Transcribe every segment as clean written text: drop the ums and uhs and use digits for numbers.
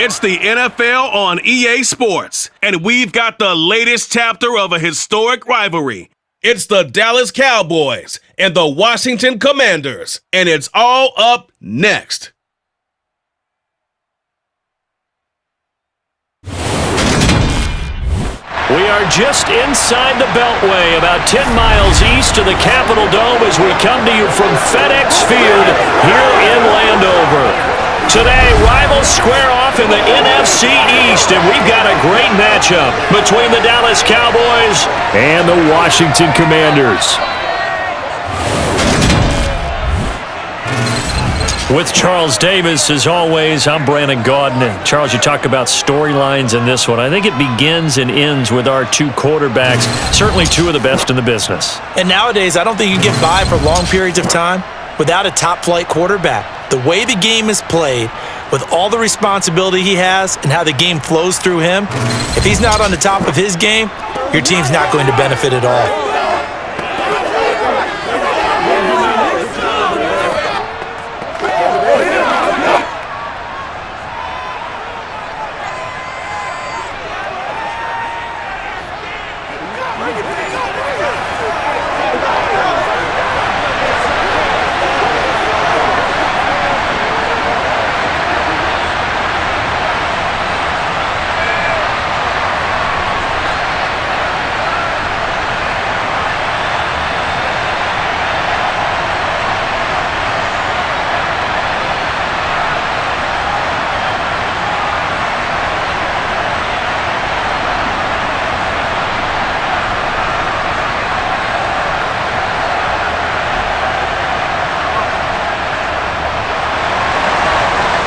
It's the NFL on EA Sports, and we've got the latest chapter of a historic rivalry. It's the Dallas Cowboys and the Washington Commanders, and it's all up next. We are just inside the Beltway, about 10 miles east of the Capitol Dome as we come to you from FedEx Field here in Landover. Today, rivals square off in the NFC East, and we've got a great matchup between the Dallas Cowboys and the Washington Commanders. With Charles Davis, as always, I'm Brandon Gaudin. And Charles, you talk about storylines in this one. I think it begins and ends with our two quarterbacks, certainly two of the best in the business. And nowadays, I don't think you can get by for long periods of time without a top-flight quarterback. The way the game is played, with all the responsibility he has and how the game flows through him, if he's not on the top of his game, your team's not going to benefit at all.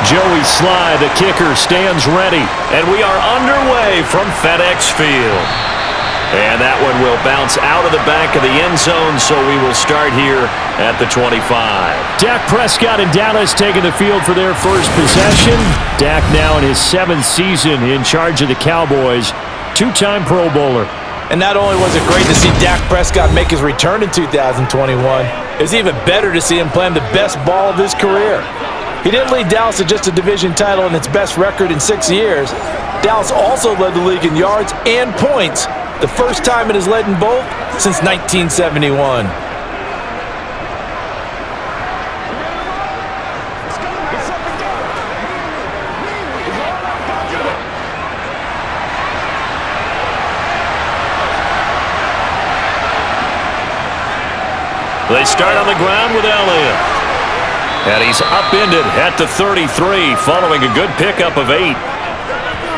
Joey Sly, the kicker, stands ready, and we are underway from FedEx Field. And that one will bounce out of the back of the end zone, so we will start here at the 25. Dak Prescott and Dallas taking the field for their first possession. Dak now in his 7th season in charge of the Cowboys, two-time Pro Bowler. And not only was it great to see Dak Prescott make his return in 2021, it was even better to see him playing the best ball of his career. He didn't lead Dallas to just a division title and its best record in 6 years. Dallas also led the league in yards and points, the first time it has led in both since 1971. They start on the ground with Elliott. And he's upended at the 33, following a good pickup of 8.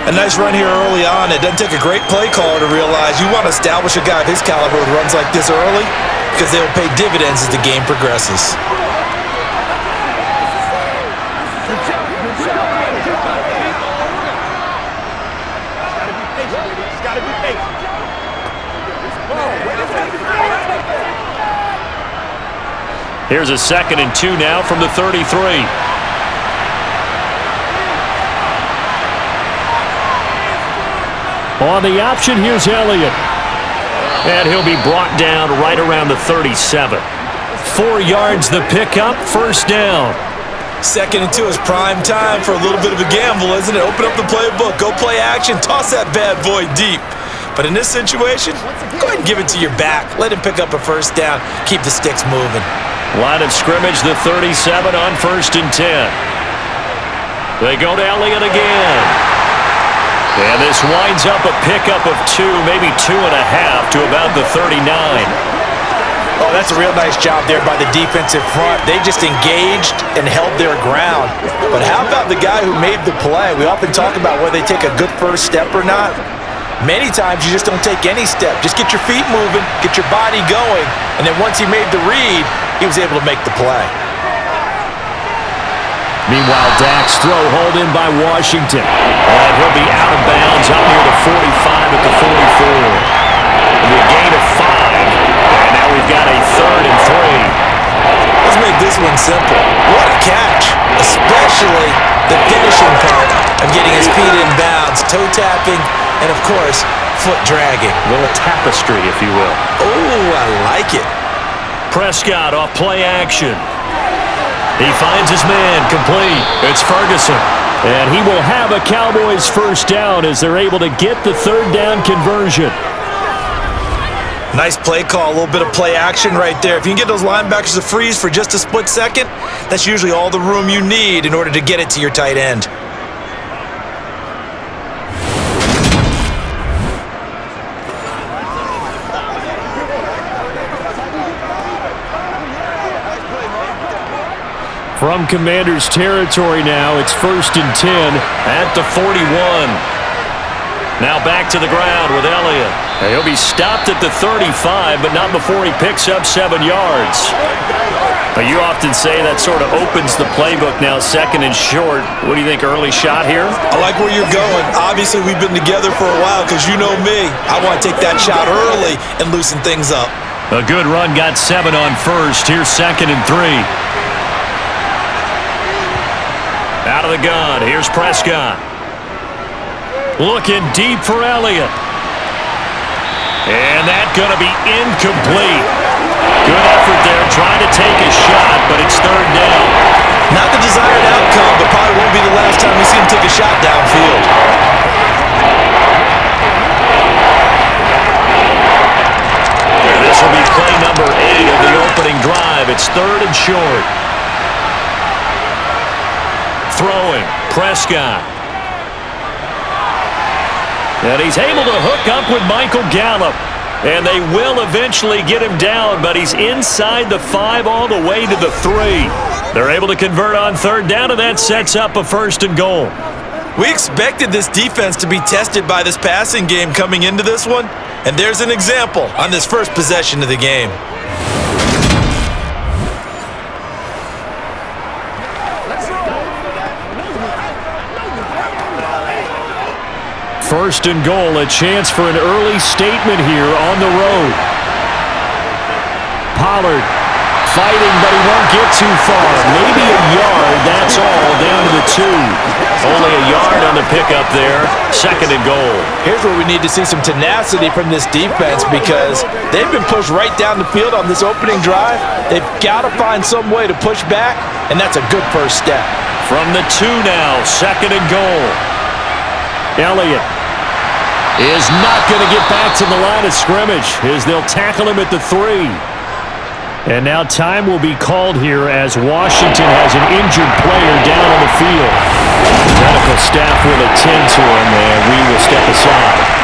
A nice run here early on. It doesn't take a great play caller to realize you want to establish a guy of his caliber with runs like this early, because they will pay dividends as the game progresses. Here's a 2nd and 2 now from the 33. On the option, here's Elliott. And he'll be brought down right around the 37. 4 yards the pickup, first down. 2nd and 2 is prime time for a little bit of a gamble, isn't it? Open up the playbook, go play action, toss that bad boy deep. But in this situation, go ahead and give it to your back. Let him pick up a first down, keep the sticks moving. Line of scrimmage, the 37 on 1st and 10. They go to Elliott again. And this winds up a pickup of 2, maybe 2.5 to about the 39. Oh, that's a real nice job there by the defensive front. They just engaged and held their ground. But how about the guy who made the play? We often talk about whether they take a good first step or not. Many times you just don't take any step. Just get your feet moving, get your body going, and then once he made the read, he was able to make the play. Meanwhile, Dak's throw hauled in by Washington. And he'll be out of bounds up near the 45 at the 44. The gain of 5. And now we've got a 3rd and 3. Let's make this one simple. What a catch, especially the finishing part of getting his feet in bounds, toe tapping, and of course, foot dragging. A little tapestry, if you will. Oh, I like it. Prescott off play action. He finds his man, complete. It's Ferguson. And he will have a Cowboys first down as they're able to get the third down conversion. Nice play call, a little bit of play action right there. If you can get those linebackers to freeze for just a split second, that's usually all the room you need in order to get it to your tight end. From Commanders territory now, it's 1st and 10 at the 41. Now back to the ground with Elliott. He'll be stopped at the 35, but not before he picks up 7 yards. But you often say that sort of opens the playbook now, 2nd and short. What do you think, early shot here? I like where you're going. Obviously, we've been together for a while because you know me. I want to take that shot early and loosen things up. A good run got 7 on first. Here's 2nd and 3. Out of the gun, here's Prescott. Looking deep for Elliott. And that's going to be incomplete. Good effort there, trying to take a shot, but it's 3rd down. Not the desired outcome, but probably won't be the last time we see him take a shot downfield. This will be play number 8 of the opening drive. It's 3rd and short. Throwing, Prescott. And he's able to hook up with Michael Gallup. And they will eventually get him down, but he's inside the 5 all the way to the 3. They're able to convert on 3rd down, and that sets up a 1st and goal. We expected this defense to be tested by this passing game coming into this one, and there's an example on this first possession of the game. First and goal, a chance for an early statement here on the road. Pollard fighting, but he won't get too far. Maybe a yard, that's all, down to the 2. Only a yard on the pickup there. 2nd and goal. Here's where we need to see some tenacity from this defense because they've been pushed right down the field on this opening drive. They've got to find some way to push back, and that's a good first step. From the 2 now, 2nd and goal. Elliott is not going to get back to the line of scrimmage as they'll tackle him at the 3. And now time will be called here as Washington has an injured player down on the field. The medical staff will attend to him, and we will step aside.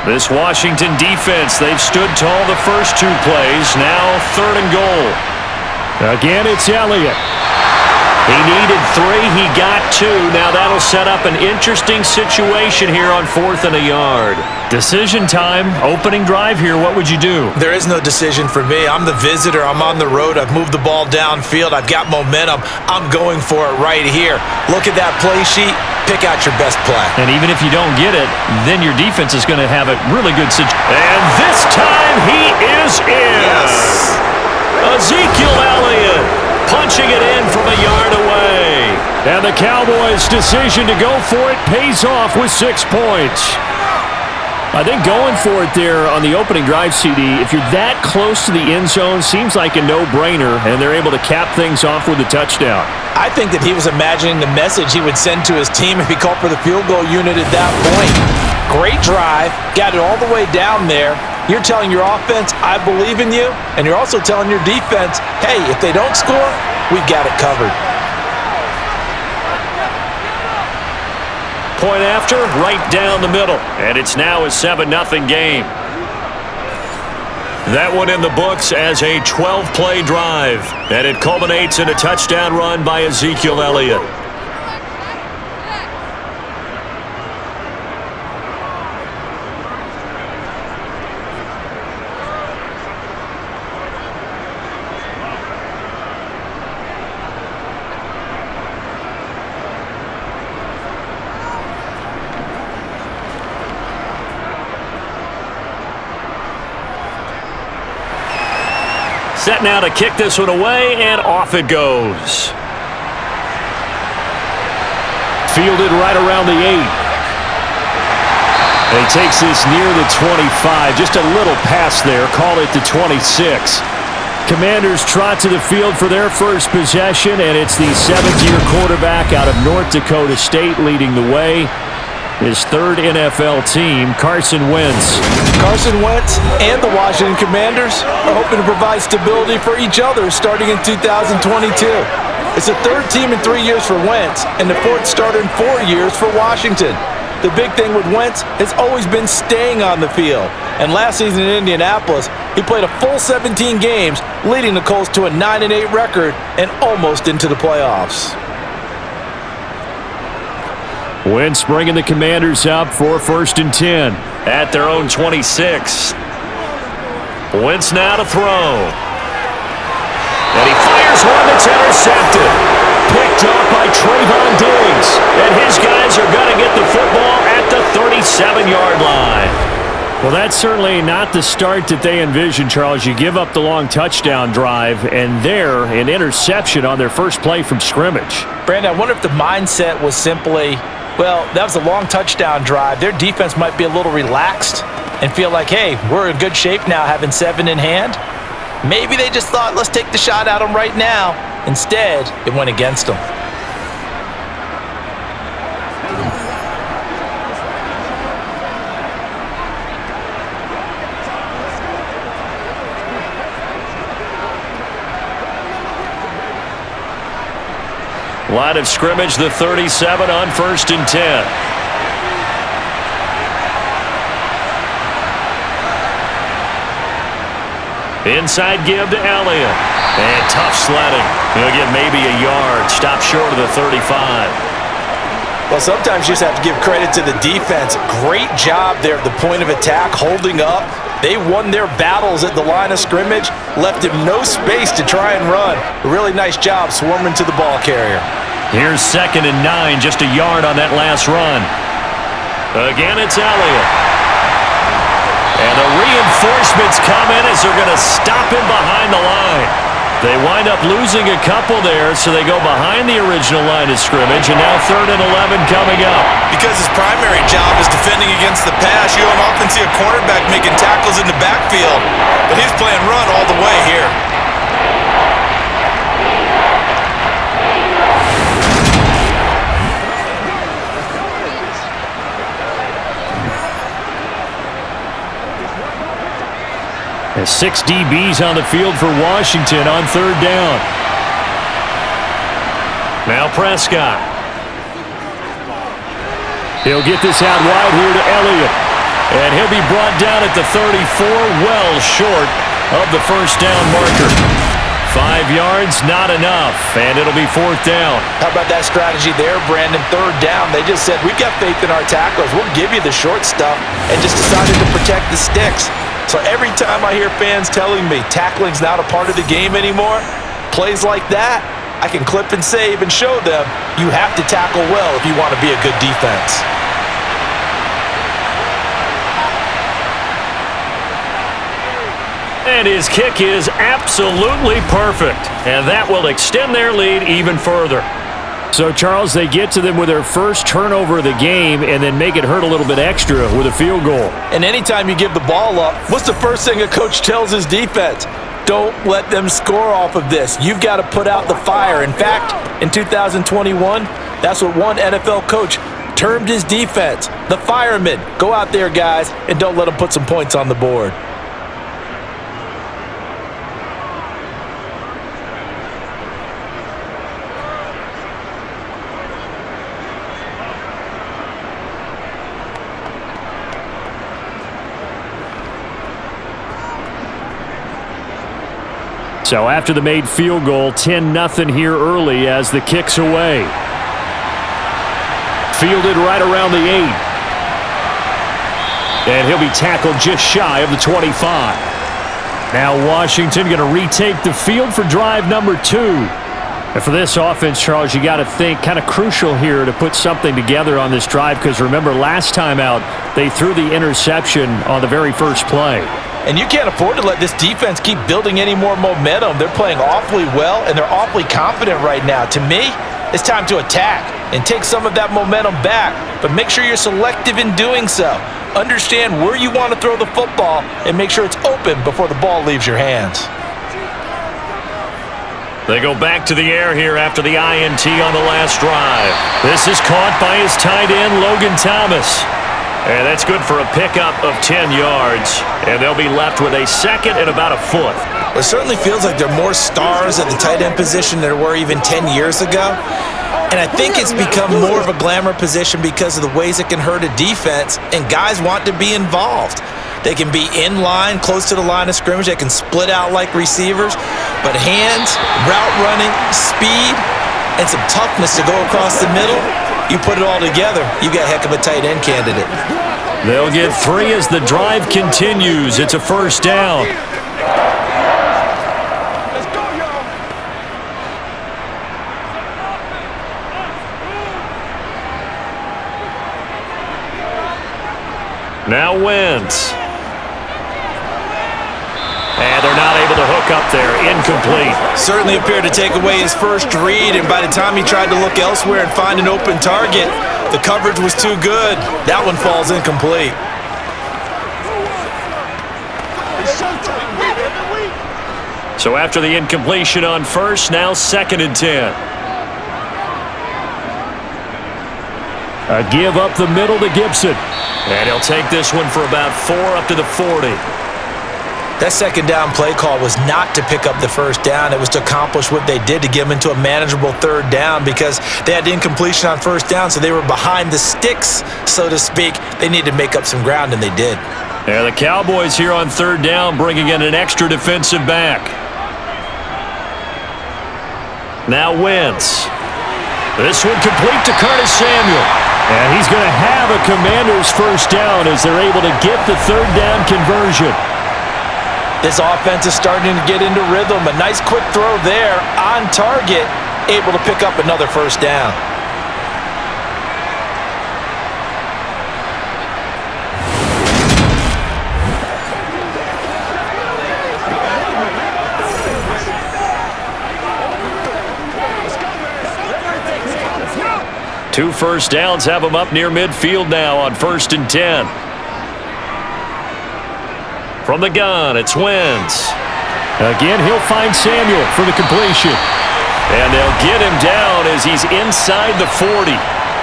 This Washington defense, they've stood tall the first 2 plays. Now 3rd and goal. Again, it's Elliott. He needed 3. He got 2. Now that'll set up an interesting situation here on 4th and a yard. Decision time. Opening drive here. What would you do? There is no decision for me. I'm the visitor. I'm on the road. I've moved the ball downfield. I've got momentum. I'm going for it right here. Look at that play sheet. Pick out your best play. And even if you don't get it, then your defense is going to have a really good situation. And this time he is in. Yes. Ezekiel Elliott punching it in from a yard away. And the Cowboys' decision to go for it pays off with 6 points. I think going for it there on the opening drive, CD, if you're that close to the end zone, seems like a no-brainer, and they're able to cap things off with a touchdown. I think that he was imagining the message he would send to his team if he called for the field goal unit at that point. Great drive, got it all the way down there. You're telling your offense, I believe in you, and you're also telling your defense, hey, if they don't score, we've got it covered. Point after, right down the middle. And it's now a 7-0 game. That one in the books as a 12-play drive. And it culminates in a touchdown run by Ezekiel Elliott. Set now to kick this one away, and off it goes. Fielded right around the 8. And he takes this near the 25. Just a little pass there. Call it the 26. Commanders trot to the field for their first possession, and it's the seventh-year quarterback out of North Dakota State leading the way. His third NFL team, Carson Wentz. Carson Wentz and the Washington Commanders are hoping to provide stability for each other starting in 2022. It's the third team in 3 years for Wentz and the fourth starter in 4 years for Washington. The big thing with Wentz has always been staying on the field. And last season in Indianapolis, he played a full 17 games, leading the Colts to a 9-8 record and almost into the playoffs. Wentz bringing the Commanders up for 1st and 10 at their own 26. Wentz now to throw. And he fires one that's intercepted. Picked up by Trayvon Diggs. And his guys are going to get the football at the 37-yard line. Well, that's certainly not the start that they envisioned, Charles. You give up the long touchdown drive, and there, an interception on their first play from scrimmage. Brandon, I wonder if the mindset was simply, well, that was a long touchdown drive. Their defense might be a little relaxed and feel like, hey, we're in good shape now having 7 in hand. Maybe they just thought, let's take the shot at them right now. Instead, it went against them. Line of scrimmage, the 37 on 1st and 10. Inside give to Elliott. And tough sledding. He'll get maybe a yard. Stop short of the 35. Well, sometimes you just have to give credit to the defense. Great job there at the point of attack, holding up. They won their battles at the line of scrimmage, left him no space to try and run. A really nice job swarming to the ball carrier. Here's 2nd and 9, just a yard on that last run. Again, it's Elliott. And the reinforcements come in as they're going to stop him behind the line. They wind up losing a couple there, so they go behind the original line of scrimmage, and now 3rd and 11 coming up. Because his primary job is defending against the pass, you don't often see a cornerback making tackles in the backfield, but he's playing run all the way here. And 6 DBs on the field for Washington on 3rd down. Now Prescott. He'll get this out wide here to Elliott. And he'll be brought down at the 34, well short of the 1st down marker. 5 yards, not enough, and it'll be 4th down. How about that strategy there, Brandon? 3rd down. They just said, we've got faith in our tacklers. We'll give you the short stuff, and just decided to protect the sticks. So every time I hear fans telling me tackling's not a part of the game anymore, plays like that, I can clip and save and show them you have to tackle well if you want to be a good defense. And his kick is absolutely perfect. And that will extend their lead even further. So, Charles, they get to them with their first turnover of the game and then make it hurt a little bit extra with a field goal. And anytime you give the ball up, what's the first thing a coach tells his defense? Don't let them score off of this. You've got to put out the fire. In fact, in 2021, that's what one NFL coach termed his defense, the firemen. Go out there, guys, and don't let them put some points on the board. So after the made field goal, 10-0 here early as the kick's away. Fielded right around the 8. And he'll be tackled just shy of the 25. Now Washington going to retake the field for drive number 2. And for this offense, Charles, you got to think kind of crucial here to put something together on this drive, because remember last time out, they threw the interception on the very first play. And you can't afford to let this defense keep building any more momentum. They're playing awfully well, and they're awfully confident right now. To me, it's time to attack and take some of that momentum back, but make sure you're selective in doing so. Understand where you want to throw the football and make sure it's open before the ball leaves your hands. They go back to the air here after the INT on the last drive. This is caught by his tight end, Logan Thomas. And that's good for a pickup of 10 yards. And they'll be left with a second and about a foot. It certainly feels like there are more stars at the tight end position than there were even 10 years ago. And I think it's become more of a glamour position because of the ways it can hurt a defense, and guys want to be involved. They can be in line, close to the line of scrimmage. They can split out like receivers. But hands, route running, speed, and some toughness to go across the middle, you put it all together, you got a heck of a tight end candidate. They'll get 3 as the drive continues. It's a first down. Now Wentz. And they're not able to hook up there. Incomplete. Certainly appeared to take away his first read, and by the time he tried to look elsewhere and find an open target, the coverage was too good. That one falls incomplete. So after the incompletion on first, now 2nd and 10. A give up the middle to Gibson. And he'll take this one for about 4 up to the 40. That second down play call was not to pick up the first down. It was to accomplish what they did, to get them into a manageable third down, because they had incompletion on first down, so they were behind the sticks, so to speak. They needed to make up some ground, and they did. Yeah, the Cowboys here on third down, bringing in an extra defensive back. Now Wentz. This one complete to Curtis Samuel. And he's going to have a Commander's first down as they're able to get the third down conversion. This offense is starting to get into rhythm. A nice quick throw there on target, able to pick up another first down. Two first downs have them up near midfield now on 1st and 10. From the gun, it's Wentz. Again, he'll find Samuel for the completion. And they'll get him down as he's inside the 40.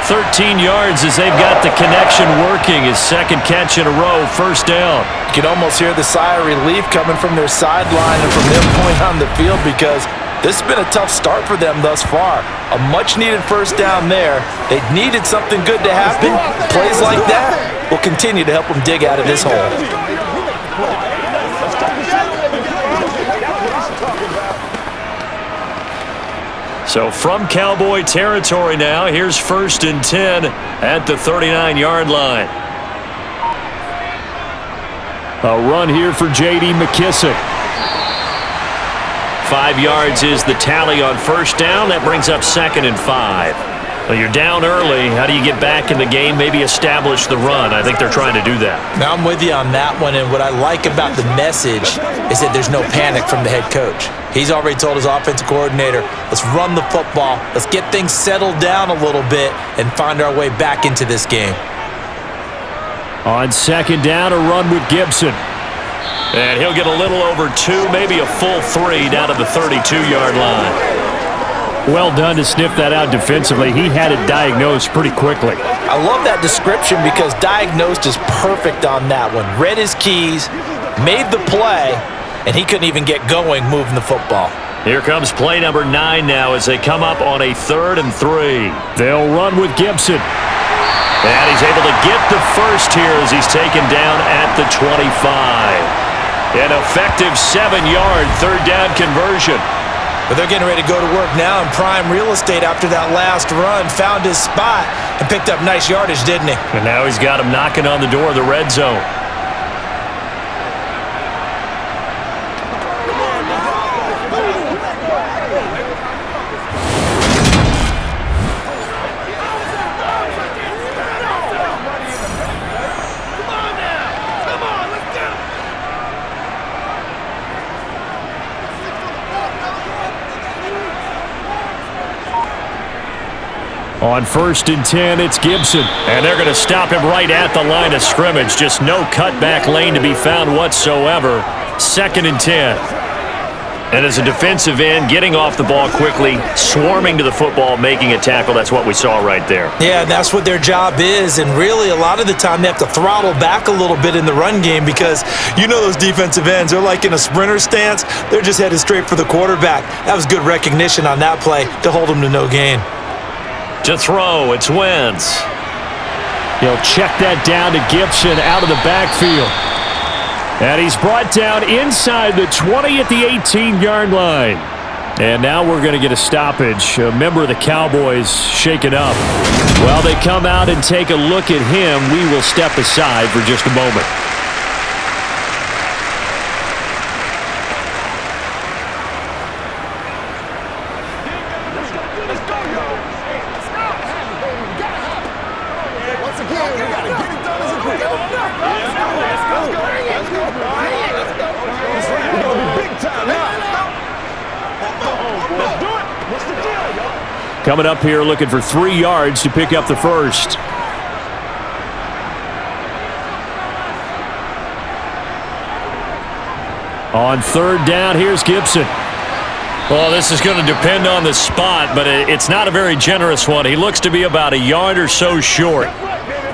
13 yards as they've got the connection working. His second catch in a row, first down. You can almost hear the sigh of relief coming from their sideline and from their point on the field, because this has been a tough start for them thus far. A much-needed first down there. They needed something good to happen. Plays like that will continue to help them dig out of this hole. So from Cowboy territory now, here's 1st and 10 at the 39-yard line. A run here for J.D. McKissick. 5 yards is the tally on first down. That brings up 2nd and 5. Well, you're down early. How do you get back in the game, maybe establish the run? I think they're trying to do that. Now I'm with you on that one, and what I like about the message is that there's no panic from the head coach. He's already told his offensive coordinator, let's run the football, let's get things settled down a little bit and find our way back into this game. On 2nd down, a run with Gibson. And he'll get a little over 2, maybe a full 3 down to the 32-yard line. Well done to sniff that out defensively. He had it diagnosed pretty quickly. I love that description because diagnosed is perfect on that one. Read his keys, made the play, and he couldn't even get going moving the football. Here comes play number 9 now as they come up on a 3rd and 3. They'll run with Gibson. And he's able to get the first here as he's taken down at the 25. An effective 7-yard third down conversion. But they're getting ready to go to work now in prime real estate after that last run. Found his spot and picked up nice yardage, didn't he? And now he's got him knocking on the door of the red zone. On 1st and 10, it's Gibson. And they're going to stop him right at the line of scrimmage. Just no cutback lane to be found whatsoever. 2nd and 10. And as a defensive end, getting off the ball quickly, swarming to the football, making a tackle, that's what we saw right there. Yeah, that's what their job is, and really a lot of the time they have to throttle back a little bit in the run game because you know those defensive ends, they're like in a sprinter stance. They're just headed straight for the quarterback. That was good recognition on that play to hold them to no gain. To throw, it's Wentz. He'll check that down to Gibson out of the backfield. And he's brought down inside the 20 at the 18-yard line. And now we're going to get a stoppage. A member of the Cowboys shaken up. While they come out and take a look at him, we will step aside for just a moment. Coming up here looking for 3 yards to pick up the first. On 3rd down, here's Gibson. Well, this is going to depend on the spot, but it's not a very generous one. He looks to be about a yard or so short.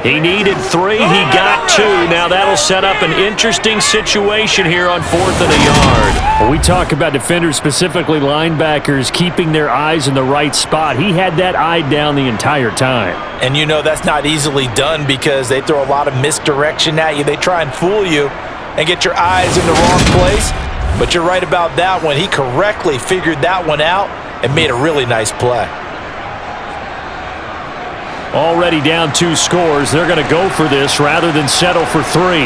He needed 3. He got 2. Now that'll set up an interesting situation here on 4th and a yard. When we talk about defenders, specifically linebackers, keeping their eyes in the right spot, he had that eye down the entire time. And you know that's not easily done because they throw a lot of misdirection at you. They try and fool you and get your eyes in the wrong place. But you're right about that one. He correctly figured that one out and made a really nice play. Already down 2 scores. They're going to go for this rather than settle for 3.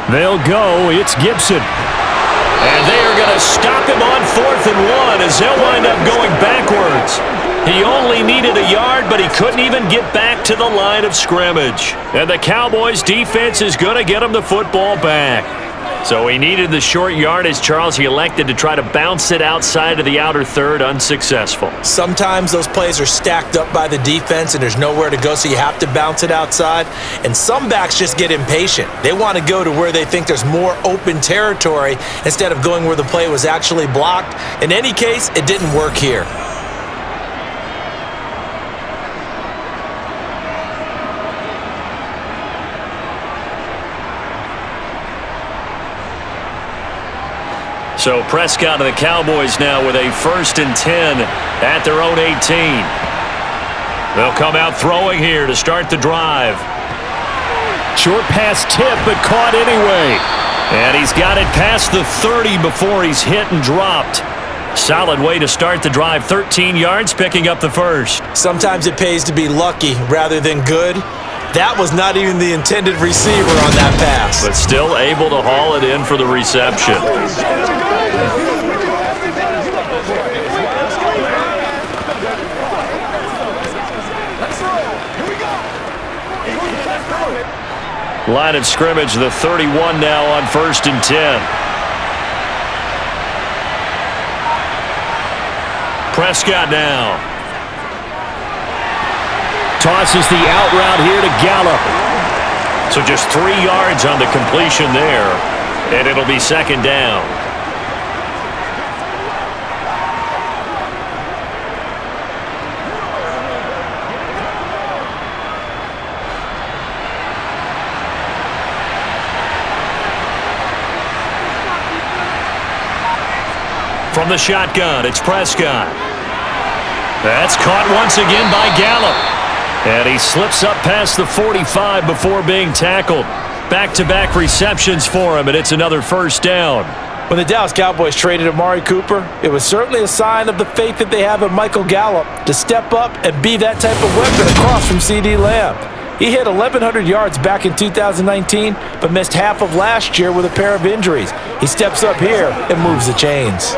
They'll go. It's Gibson. And they are going to stop him on 4th and 1 as they'll wind up going backwards. He only needed a yard, but he couldn't even get back to the line of scrimmage. And the Cowboys defense is going to get him the football back. So he needed the short yardage, Charles. He elected to try to bounce it outside of the outer third, unsuccessful. Sometimes those plays are stacked up by the defense and there's nowhere to go, so you have to bounce it outside. And some backs just get impatient. They want to go to where they think there's more open territory instead of going where the play was actually blocked. In any case, it didn't work here. So Prescott and the Cowboys now with a 1st and 10 at their own 18. They'll come out throwing here to start the drive. Short pass tip, but caught anyway. And he's got it past the 30 before he's hit and dropped. Solid way to start the drive. 13 yards, picking up the first. Sometimes it pays to be lucky rather than good. That was not even the intended receiver on that pass. But still able to haul it in for the reception. Line of scrimmage, the 31 now on 1st and 10. Prescott now. Tosses the out route here to Gallup. So just 3 yards on the completion there, and it'll be 2nd down. From the shotgun, it's Prescott. That's caught once again by Gallup. And he slips up past the 45 before being tackled. Back-to-back receptions for him, and it's another 1st down. When the Dallas Cowboys traded Amari Cooper, it was certainly a sign of the faith that they have in Michael Gallup to step up and be that type of weapon across from C.D. Lamb. He hit 1,100 yards back in 2019, but missed half of last year with a pair of injuries. He steps up here and moves the chains.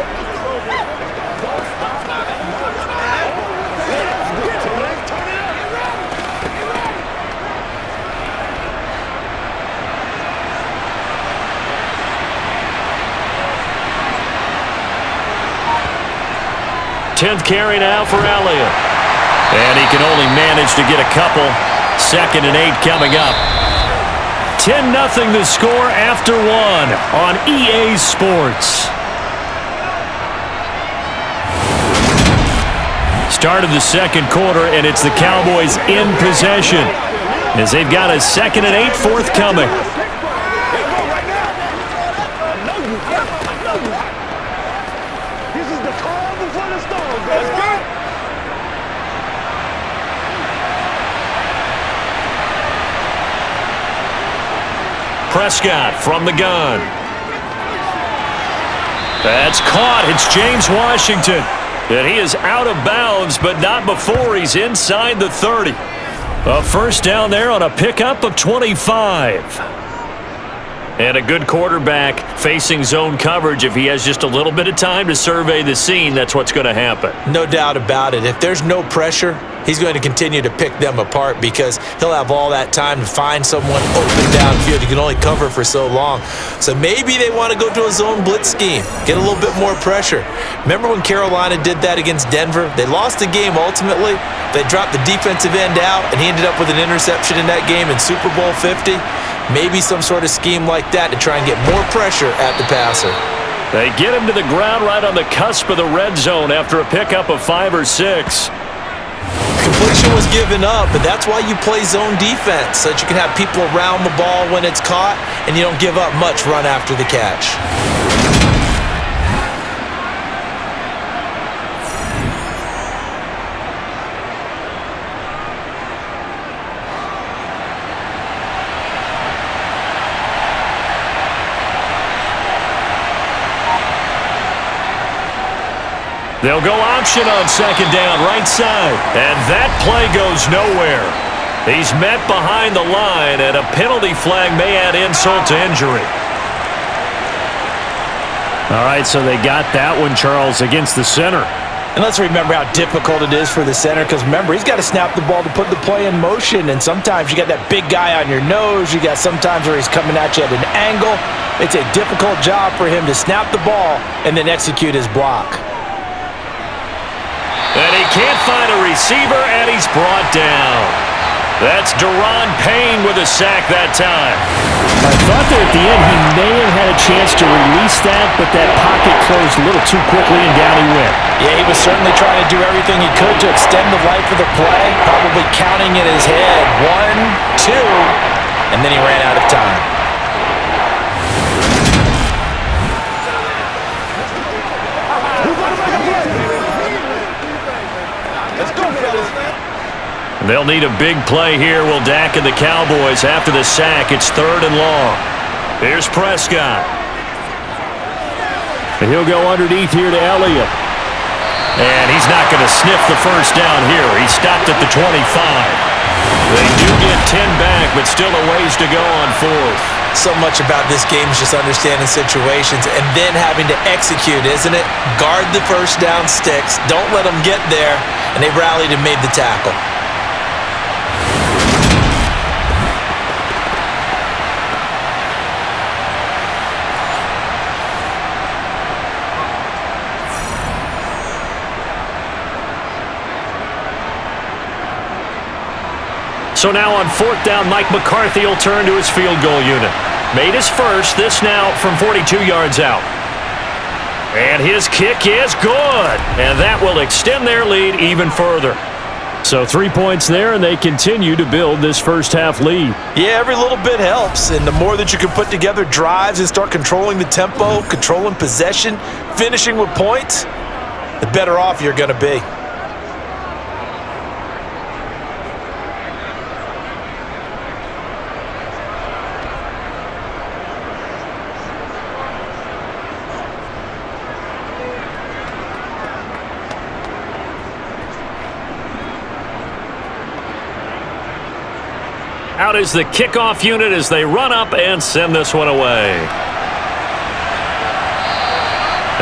10th carry now for Elliott. And he can only manage to get a couple. 2nd and 8 coming up. 10-0 the score after 1 on EA Sports. Start of the second quarter, and it's the Cowboys in possession as they've got a 2nd and 8 forthcoming. Prescott from the gun. That's caught. It's James Washington. And he is out of bounds, but not before he's inside the 30. A first down there on a pickup of 25. And a good quarterback facing zone coverage. If he has just a little bit of time to survey the scene, that's what's going to happen. No doubt about it. If there's no pressure, he's going to continue to pick them apart because he'll have all that time to find someone open downfield. You can only cover for so long. So maybe they want to go to a zone blitz scheme, get a little bit more pressure. Remember when Carolina did that against Denver? They lost the game ultimately. They dropped the defensive end out, and he ended up with an interception in that game in Super Bowl 50. Maybe some sort of scheme like that to try and get more pressure at the passer. They get him to the ground right on the cusp of the red zone after a pickup of 5 or 6. Completion was given up, but that's why you play zone defense, so that you can have people around the ball when it's caught, and you don't give up much run after the catch. They'll go option on 2nd down, right side. And that play goes nowhere. He's met behind the line, and a penalty flag may add insult to injury. All right, so they got that one, Charles, against the center. And let's remember how difficult it is for the center, because remember, he's got to snap the ball to put the play in motion, and sometimes you got that big guy on your nose. You got sometimes where he's coming at you at an angle. It's a difficult job for him to snap the ball and then execute his block. And he can't find a receiver, and he's brought down. That's Daron Payne with a sack that time. I thought that at the end he may have had a chance to release that, but that pocket closed a little too quickly, and down he went. Yeah, he was certainly trying to do everything he could to extend the life of the play, probably counting in his head 1, 2, and then he ran out of time. They'll need a big play here. Will Dak and the Cowboys after the sack. It's 3rd and long. Here's Prescott. And he'll go underneath here to Elliott. And he's not going to sniff the first down here. He stopped at the 25. They do get 10 back, but still a ways to go on 4th. So much about this game is just understanding situations and then having to execute, isn't it? Guard the first down sticks. Don't let them get there. And they rallied and made the tackle. So now on 4th down, Mike McCarthy will turn to his field goal unit. Made his first, this now from 42 yards out. And his kick is good. And that will extend their lead even further. So 3 points there, and they continue to build this first half lead. Yeah, every little bit helps. And the more that you can put together drives and start controlling the tempo, controlling possession, finishing with points, the better off you're going to be. Out is the kickoff unit as they run up and send this one away.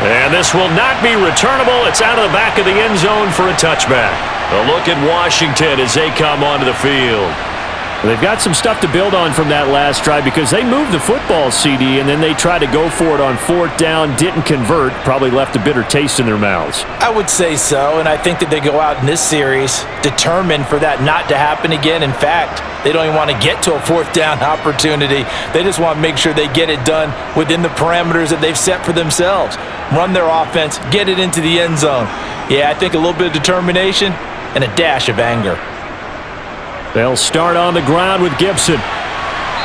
And this will not be returnable. It's out of the back of the end zone for a touchback. A look at Washington as they come onto the field. They've got some stuff to build on from that last drive because they moved the football, CD, and then they tried to go for it on 4th down, didn't convert, probably left a bitter taste in their mouths. I would say so, and I think that they go out in this series determined for that not to happen again. In fact, they don't even want to get to a 4th down opportunity. They just want to make sure they get it done within the parameters that they've set for themselves. Run their offense, get it into the end zone. Yeah, I think a little bit of determination and a dash of anger. They'll start on the ground with Gibson.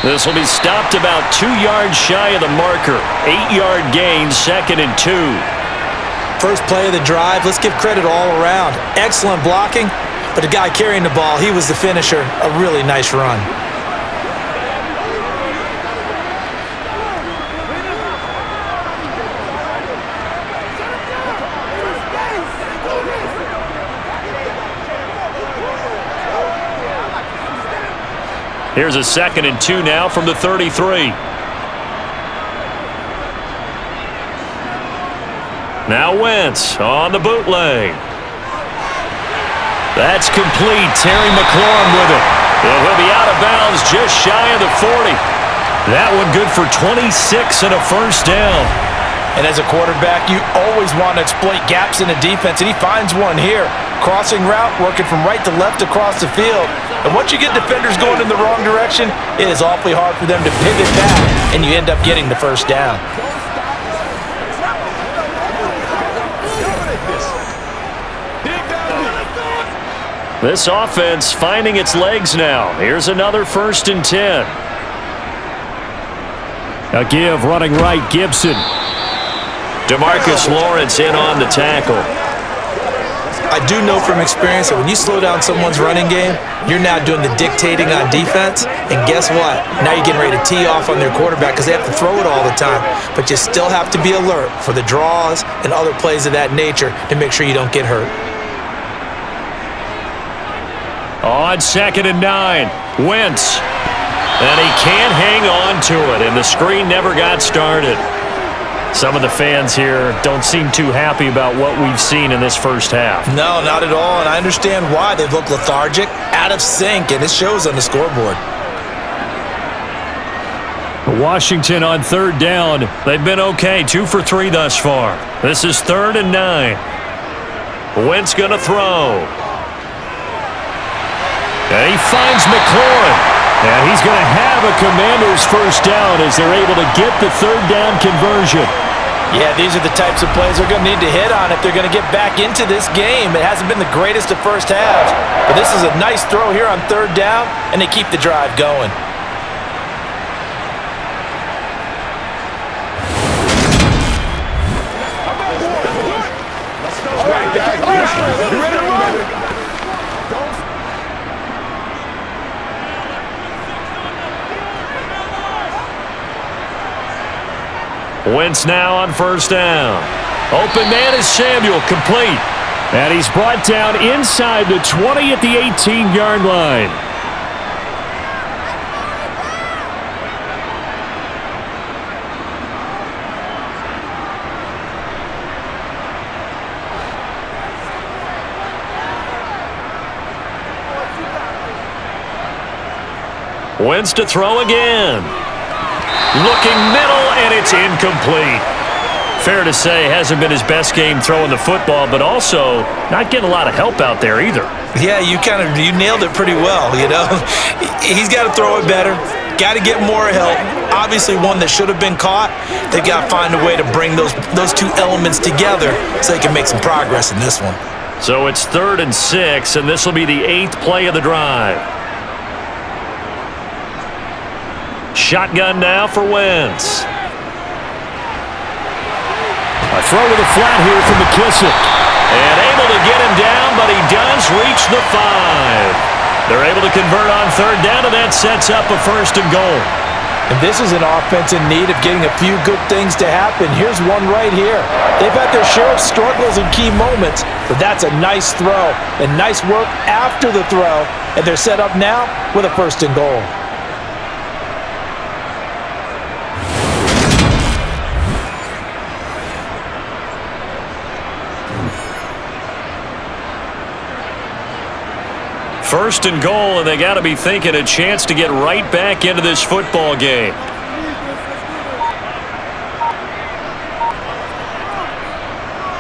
This will be stopped about 2 yards shy of the marker. 8-yard gain, 2nd and 2. First play of the drive, let's give credit all around. Excellent blocking, but the guy carrying the ball, he was the finisher. A really nice run. Here's a 2nd and 2 now from the 33. Now Wentz on the bootleg. That's complete. Terry McLaurin with it. And he'll be out of bounds just shy of the 40. That one good for 26 and a first down. And as a quarterback, you always want to exploit gaps in the defense, and he finds one here. Crossing route, working from right to left across the field. And once you get defenders going in the wrong direction, it is awfully hard for them to pivot back, and you end up getting the first down. This offense finding its legs now. Here's another 1st and 10. A give running right, Gibson. DeMarcus Lawrence in on the tackle. I do know from experience that when you slow down someone's running game, you're now doing the dictating on defense, and guess what? Now you're getting ready to tee off on their quarterback because they have to throw it all the time, but you still have to be alert for the draws and other plays of that nature to make sure you don't get hurt. On 2nd and 9, Wentz. And he can't hang on to it, and the screen never got started. Some of the fans here don't seem too happy about what we've seen in this first half. No, not at all, and I understand why. They look lethargic, out of sync, and it shows on the scoreboard. Washington on 3rd down. They've been okay, 2 for 3 thus far. This is 3rd and 9. Wentz gonna throw. And he finds McLaurin. And he's going to have a Commanders first down as they're able to get the 3rd down conversion. Yeah, these are the types of plays they're going to need to hit on if they're going to get back into this game. It hasn't been the greatest of first halves, but this is a nice throw here on 3rd down, and they keep the drive going. Wentz now on 1st down. Open man is Samuel, complete. And he's brought down inside the 20 at the 18-yard line. Wentz to throw again. Looking middle, and it's incomplete. Fair to say, hasn't been his best game throwing the football, but also not getting a lot of help out there either. Yeah, you nailed it pretty well, you know. He's got to throw it better. Got to get more help. Obviously one that should have been caught. They've got to find a way to bring those two elements together so they can make some progress in this one. So it's 3rd and 6, and this will be the 8th play of the drive. Shotgun now for Wentz. A throw to the flat here from McKissick. And able to get him down, but he does reach the 5. They're able to convert on 3rd down, and that sets up a 1st and goal. And this is an offense in need of getting a few good things to happen. Here's one right here. They've had their share of struggles in key moments, but that's a nice throw and nice work after the throw. And they're set up now with a 1st and goal. First and goal, and they got to be thinking a chance to get right back into this football game.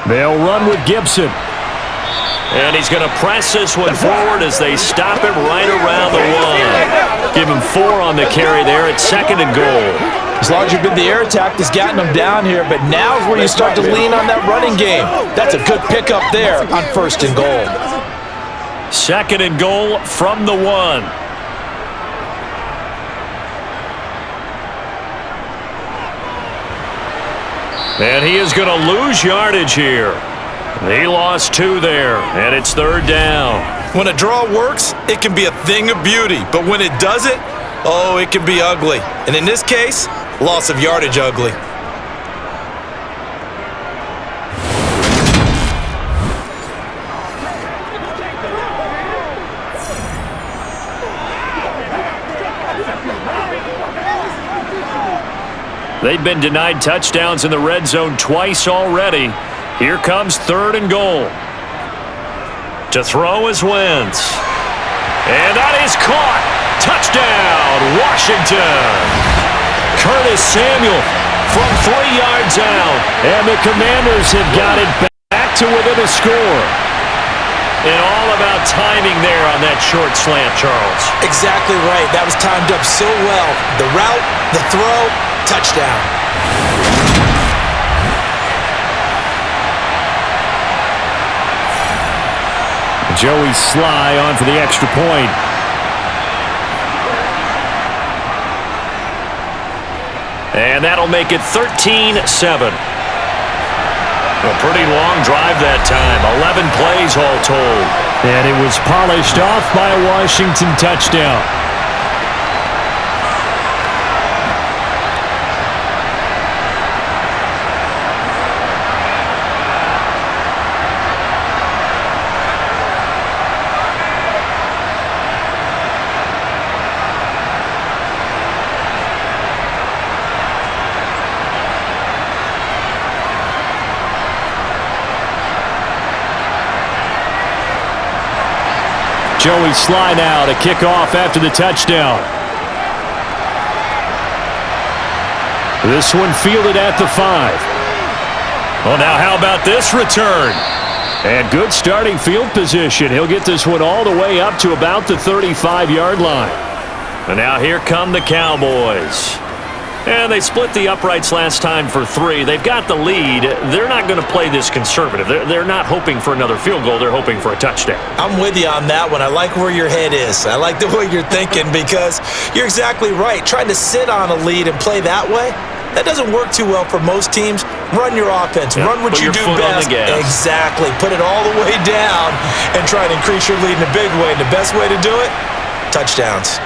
They'll run with Gibson. And he's going to press this one forward as they stop him right around the one. Give him 4 on the carry there at second and goal. As long as you've been the air attack that's gotten them down here, but now is where you start to lean on that running game. That's a good pickup there on first and goal. Second and goal from the 1. And he is going to lose yardage here. He lost 2 there, and it's third down. When a draw works, it can be a thing of beauty. But when it doesn't, oh, it can be ugly. And in this case, loss of yardage ugly. They've been denied touchdowns in the red zone twice already. Here comes third and goal. To throw is Wentz. And that is caught. Touchdown, Washington. Curtis Samuel from 3 yards out. And the Commanders have got it back to within a score. And all about timing there on that short slant, Charles. Exactly right. That was timed up so well. The route, the throw, touchdown. Joey Sly on for the extra point. And that'll make it 13-7. A pretty long drive that time. 11 plays all told. And it was polished off by a Washington touchdown. Joey Sly now to kick off after the touchdown. This one fielded at the 5. Well, now how about this return? And good starting field position. He'll get this one all the way up to about the 35-yard line. And now here come the Cowboys. And they split the uprights last time for 3. They've got the lead. They're not going to play this conservative. They're not hoping for another field goal. They're hoping for a touchdown. I'm with you on that one. I like where your head is. I like the way you're thinking because you're exactly right. Trying to sit on a lead and play that way, that doesn't work too well for most teams. Run your offense. Yep, run what you do best. Exactly. Put it all the way down and try to increase your lead in a big way. And the best way to do it, touchdowns.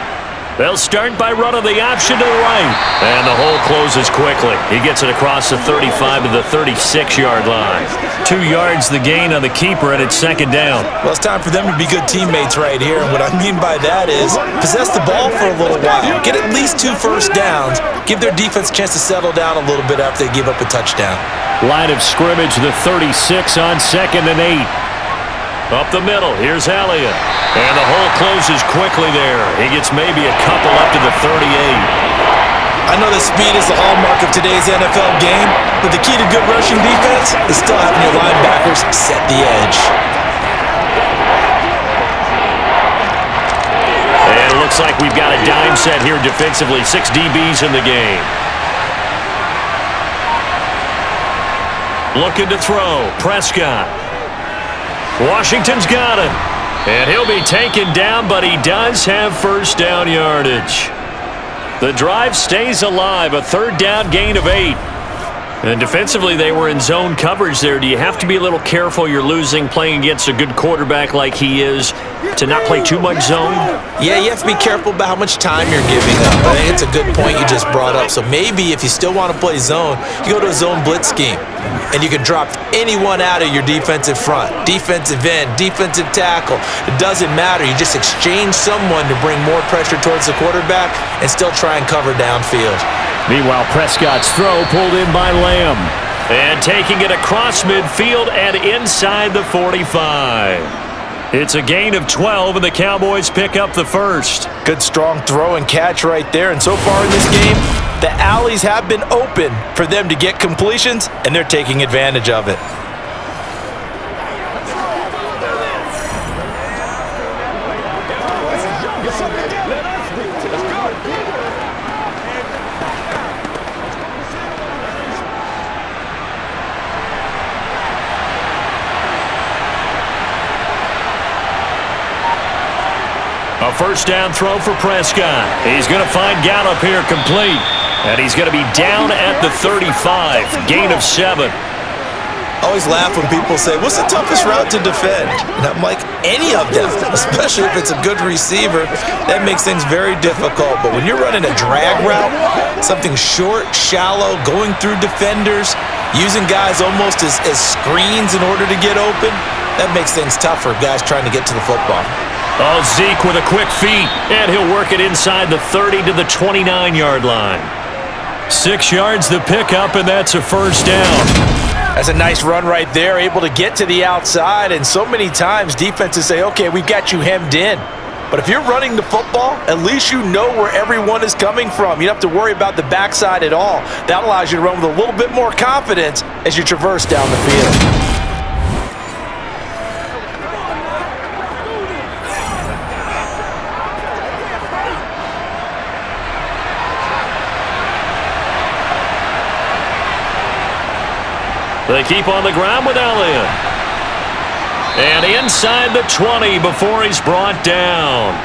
They'll start by running the option to the right. And the hole closes quickly. He gets it across the 35 to the 36-yard line. 2 yards the gain on the keeper, and it's second down. Well, it's time for them to be good teammates right here. And what I mean by that is possess the ball for a little while. Get at least 2 first downs. Give their defense a chance to settle down a little bit after they give up a touchdown. Line of scrimmage, the 36 on second and 8. Up the middle, here's Elliott. And the hole closes quickly there. He gets maybe a couple up to the 38. I know that speed is the hallmark of today's NFL game, but the key to good rushing defense is still having your linebackers set the edge. And it looks like we've got a dime set here defensively. 6 DBs in the game. Looking to throw. Prescott. Washington's got it. And he'll be taken down, but he does have first down yardage. The drive stays alive, a third down gain of 8. And defensively, they were in zone coverage there. Do you have to be a little careful you're losing playing against a good quarterback like he is to not play too much zone? Yeah, you have to be careful about how much time you're giving up. I think it's a good point you just brought up. So maybe if you still want to play zone, you go to a zone blitz scheme. And you can drop anyone out of your defensive front, defensive end, defensive tackle. It doesn't matter. You just exchange someone to bring more pressure towards the quarterback and still try and cover downfield. Meanwhile, Prescott's throw pulled in by Lamb. And taking it across midfield and inside the 45. It's a gain of 12, and the Cowboys pick up the first. Good strong throw and catch right there. And so far in this game, the alleys have been open for them to get completions, and they're taking advantage of it. A first down throw for Prescott. He's going to find Gallup here complete. And he's going to be down at the 35. Gain of 7. I always laugh when people say, what's the toughest route to defend? And I'm like, any of them, especially if it's a good receiver. That makes things very difficult. But when you're running a drag route, something short, shallow, going through defenders, using guys almost as screens in order to get open, that makes things tougher, guys trying to get to the football. Oh, Zeke with a quick feed, and he'll work it inside the 30 to the 29-yard line. 6 yards the pickup, and that's a first down. That's a nice run right there, able to get to the outside, and so many times defenses say, okay, we've got you hemmed in. But if you're running the football, at least you know where everyone is coming from. You don't have to worry about the backside at all. That allows you to run with a little bit more confidence as you traverse down the field. They keep on the ground with Elliott. And inside the 20 before he's brought down.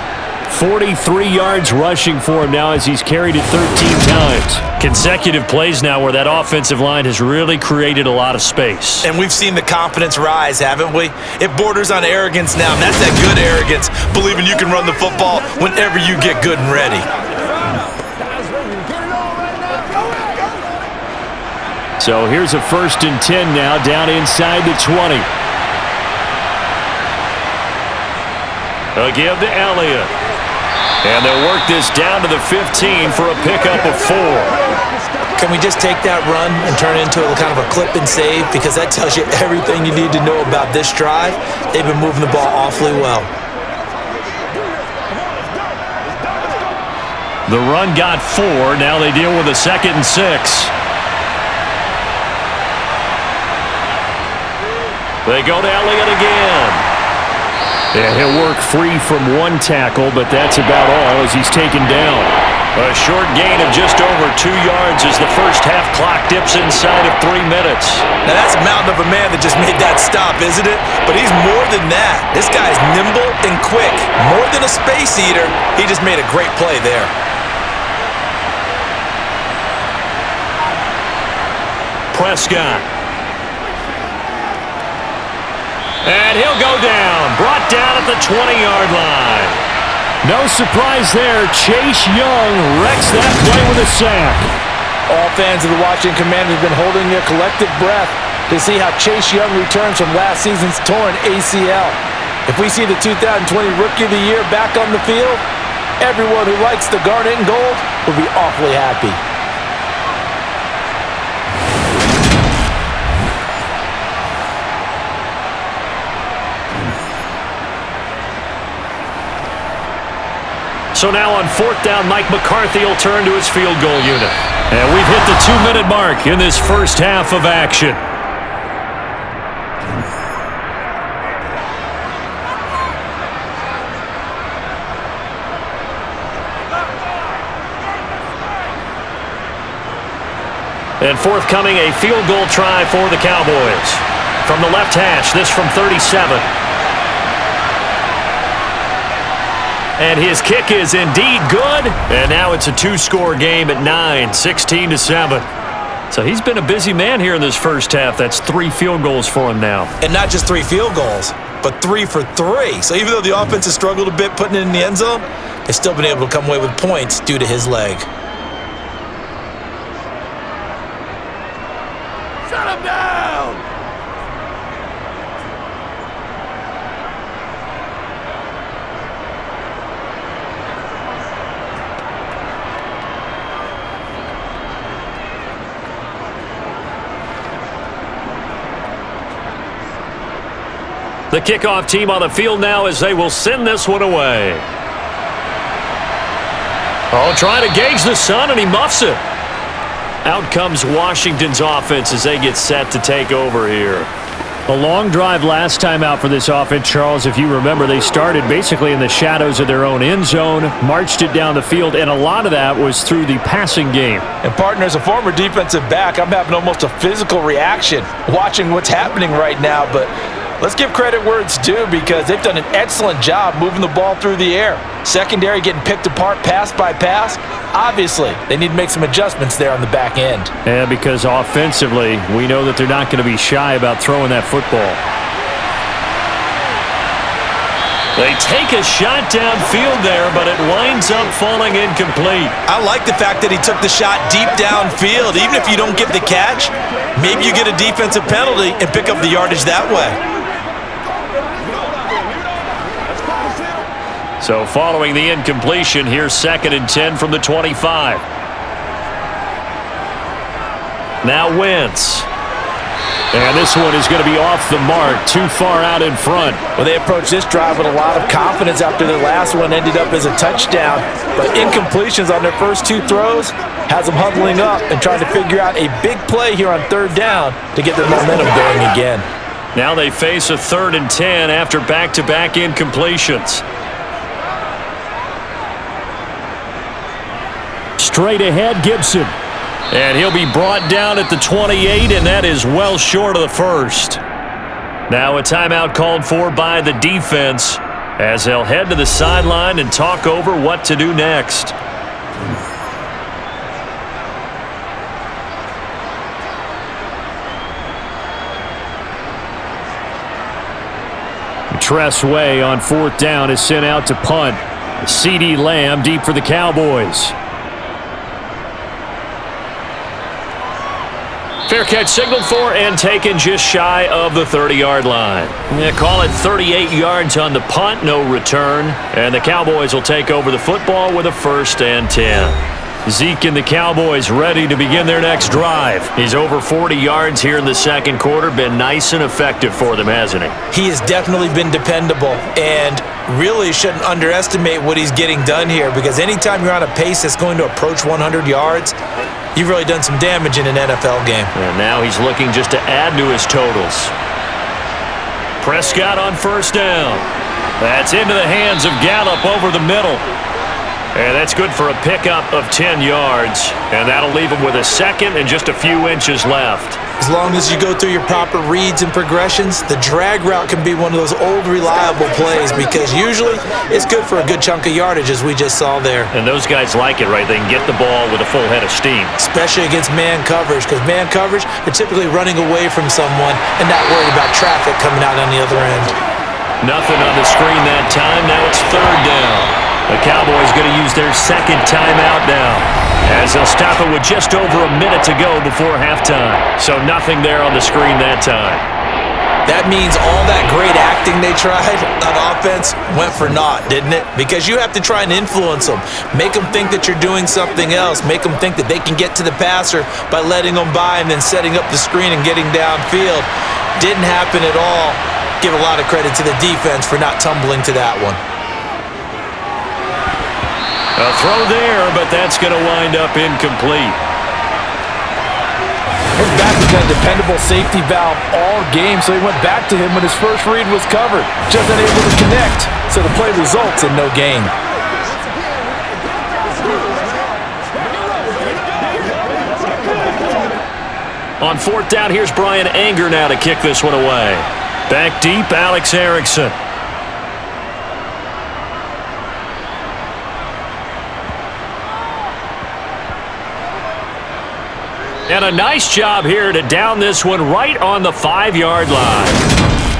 43 yards rushing for him now as he's carried it 13 times. Consecutive plays now where that offensive line has really created a lot of space. And we've seen the confidence rise, haven't we? It borders on arrogance now, and that's that good arrogance, believing you can run the football whenever you get good and ready. So here's a 1st and 10 now, down inside the 20. A give to Elliott. And they'll work this down to the 15 for a pickup of 4. Can we just take that run and turn it into a kind of a clip and save? Because that tells you everything you need to know about this drive. They've been moving the ball awfully well. The run got 4. Now they deal with a 2nd and 6. They go to Elliott again. Yeah, he'll work free from one tackle, but that's about all as he's taken down. A short gain of just over 2 yards as the first half clock dips inside of 3 minutes. Now that's a mountain of a man that just made that stop, isn't it? But he's more than that. This guy's nimble and quick. More than a space eater, he just made a great play there. Prescott. And he'll go down. Brought down at the 20-yard line. No surprise there. Chase Young wrecks that play with a sack. All fans of the Washington Commanders have been holding their collective breath to see how Chase Young returns from last season's torn ACL. If we see the 2020 Rookie of the Year back on the field, everyone who likes the garnet and gold will be awfully happy. So now on 4th down, Mike McCarthy will turn to his field goal unit. And we've hit the 2-minute mark in this first half of action. And forthcoming, a field goal try for the Cowboys. From the left hash, this from 37. And his kick is indeed good. And now it's a 2-score game at 9, 16-7. So he's been a busy man here in this first half. That's 3 field goals for him now. And not just 3 field goals, but 3 for 3. So even though the offense has struggled a bit putting it in the end zone, they've still been able to come away with points due to his leg. Shut him down! The kickoff team on the field now as they will send this one away. Oh, trying to gauge the sun, and he muffs it. Out comes Washington's offense as they get set to take over here. A long drive last time out for this offense, Charles. If you remember, they started basically in the shadows of their own end zone, marched it down the field, and a lot of that was through the passing game. And partner, as a former defensive back, I'm having almost a physical reaction watching what's happening right now. But let's give credit where it's due because they've done an excellent job moving the ball through the air. Secondary getting picked apart pass by pass. Obviously, they need to make some adjustments there on the back end. Yeah, because offensively, we know that they're not going to be shy about throwing that football. They take a shot downfield there, but it winds up falling incomplete. I like the fact that he took the shot deep downfield. Even if you don't get the catch, maybe you get a defensive penalty and pick up the yardage that way. So following the incompletion, here's 2nd and 10 from the 25. Now Wentz. And this one is going to be off the mark, too far out in front. Well, they approached this drive with a lot of confidence after their last one ended up as a touchdown. But incompletions on their first 2 throws has them huddling up and trying to figure out a big play here on 3rd down to get their momentum going again. Now they face a 3rd and 10 after back-to-back incompletions. Straight ahead, Gibson. And he'll be brought down at the 28, and that is well short of the first. Now a timeout called for by the defense as they'll head to the sideline and talk over what to do next. Tress Way on 4th down is sent out to punt. CeeDee Lamb deep for the Cowboys. Fair catch signaled for and taken just shy of the 30-yard line. Call it 38 yards on the punt, no return. And the Cowboys will take over the football with a 1st and 10. Zeke and the Cowboys ready to begin their next drive. He's over 40 yards here in the 2nd quarter. Been nice and effective for them, hasn't he? He has definitely been dependable and really shouldn't underestimate what he's getting done here because anytime you're on a pace that's going to approach 100 yards, you've really done some damage in an NFL game. And now he's looking just to add to his totals. Prescott on 1st down. That's into the hands of Gallup over the middle. And that's good for a pickup of 10 yards. And that'll leave him with a 2nd and just a few inches left. As long as you go through your proper reads and progressions, the drag route can be one of those old reliable plays because usually it's good for a good chunk of yardage as we just saw there. And those guys like it, right? They can get the ball with a full head of steam. Especially against man coverage because man coverage, they're typically running away from someone and not worried about traffic coming out on the other end. Nothing on the screen that time. Now it's 3rd down. The Cowboys going to use their 2nd timeout now as they'll stop it with just over a minute to go before halftime. So nothing there on the screen that time. That means all that great acting they tried on offense went for naught, didn't it? Because you have to try and influence them. Make them think that you're doing something else. Make them think that they can get to the passer by letting them by and then setting up the screen and getting downfield. Didn't happen at all. Give a lot of credit to the defense for not tumbling to that one. A throw there, but that's going to wind up incomplete. His back has been a dependable safety valve all game, so he went back to him when his first read was covered. Just unable to connect, so the play results in no gain. On 4th down, here's Brian Anger now to kick this one away. Back deep, Alex Erickson. And a nice job here to down this one right on the 5-yard line.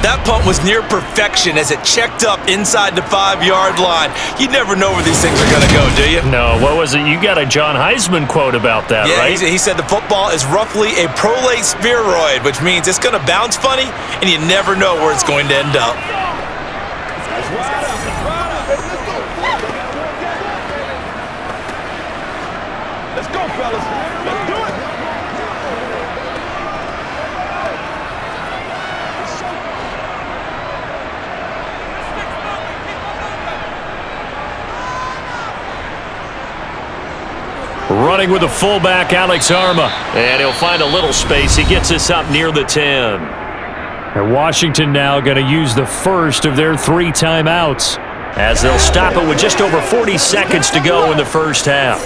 That punt was near perfection as it checked up inside the 5-yard line. You never know where these things are going to go, do you? No, what was it? You got a John Heisman quote about that, yeah, right? He said the football is roughly a prolate spheroid, which means it's going to bounce funny, and you never know where it's going to end up. Let's go, fellas. Let's do it. running with the fullback, Alex Arma. And he'll find a little space. He gets us up near the 10. And Washington now going to use the first of their 3 timeouts, as they'll stop it with just over 40 seconds to go in the first half.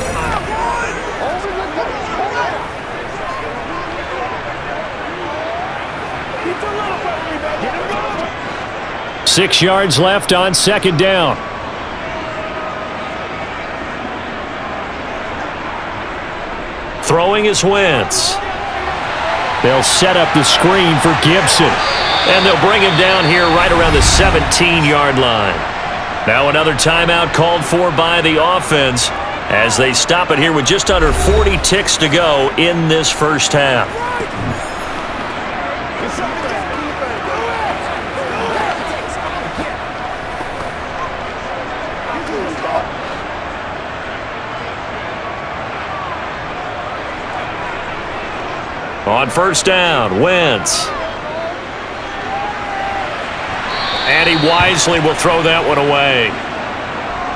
6 yards left on second down. Throwing is Wentz. They'll set up the screen for Gibson. And they'll bring him down here right around the 17-yard line. Now another timeout called for by the offense as they stop it here with just under 40 ticks to go in this first half. On first down, Wentz. And he wisely will throw that one away.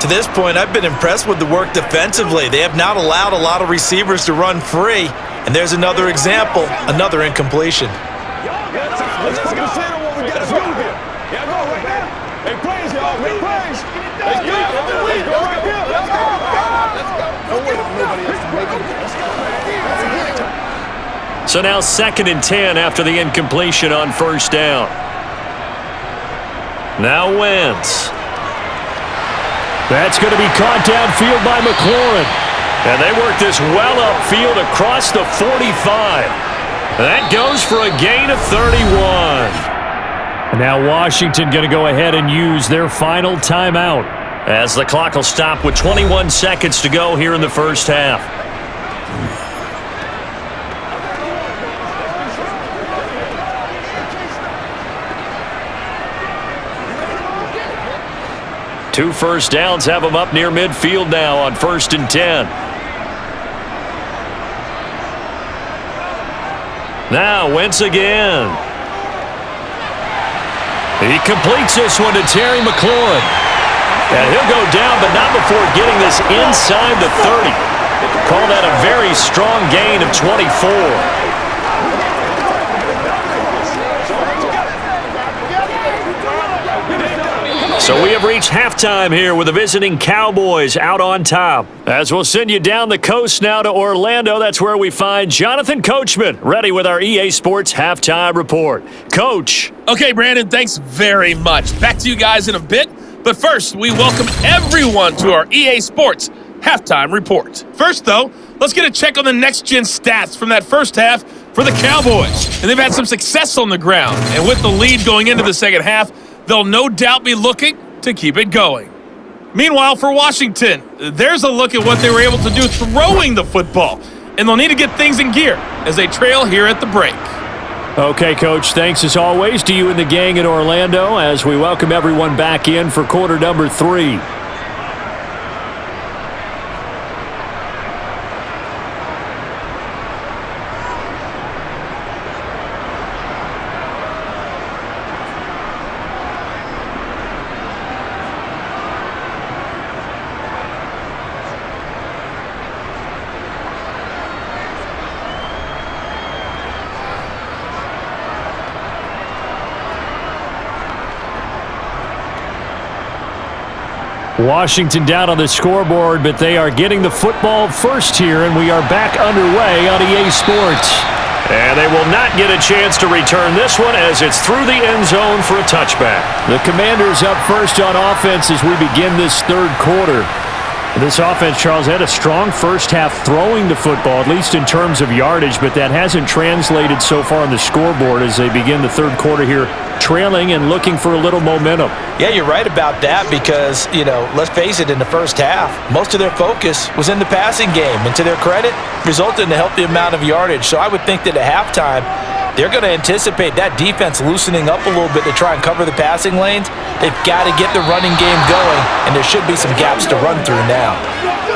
To this point, I've been impressed with the work defensively. They have not allowed a lot of receivers to run free. And there's another example, another incompletion. Let's consider what we got to do here. Yeah, go right now. Hey, praise y'all. Big praise. Let's go. Let's go right here. Let's go. Don't wait for nobody else to make it. So now 2nd and 10 after the incompletion on first down. Now Wentz. That's going to be caught downfield by McLaurin. And they work this well upfield across the 45. That goes for a gain of 31. And now Washington going to go ahead and use their final timeout, as the clock will stop with 21 seconds to go here in the first half. Two first downs have them up near midfield now on 1st and 10. Now Wentz again. He completes this one to Terry McLaurin. And he'll go down, but not before getting this inside the 30. Call that a very strong gain of 24. So we have reached halftime here with the visiting Cowboys out on top. As we'll send you down the coast now to Orlando, that's where we find Jonathan Coachman, ready with our EA Sports Halftime Report. Coach. Okay, Brandon, thanks very much. Back to you guys in a bit. But first, we welcome everyone to our EA Sports Halftime Report. First, though, let's get a check on the next-gen stats from that first half for the Cowboys. And they've had some success on the ground. And with the lead going into the second half, they'll no doubt be looking to keep it going. Meanwhile, for Washington, there's a look at what they were able to do throwing the football. And they'll need to get things in gear as they trail here at the break. Okay, Coach, thanks as always to you and the gang in Orlando as we welcome everyone back in for quarter number 3. Washington down on the scoreboard, but they are getting the football first here, and we are back underway on EA Sports. And they will not get a chance to return this one as it's through the end zone for a touchback. The Commanders up first on offense as we begin this third quarter. This offense, Charles, had a strong first half throwing the football, at least in terms of yardage, but that hasn't translated so far on the scoreboard as they begin the third quarter here, trailing and looking for a little momentum. Yeah, you're right about that because, let's face it, in the first half, most of their focus was in the passing game. And to their credit, resulted in a healthy amount of yardage. So I would think that at halftime, they're going to anticipate that defense loosening up a little bit to try and cover the passing lanes. They've got to get the running game going, and there should be some gaps to run through now.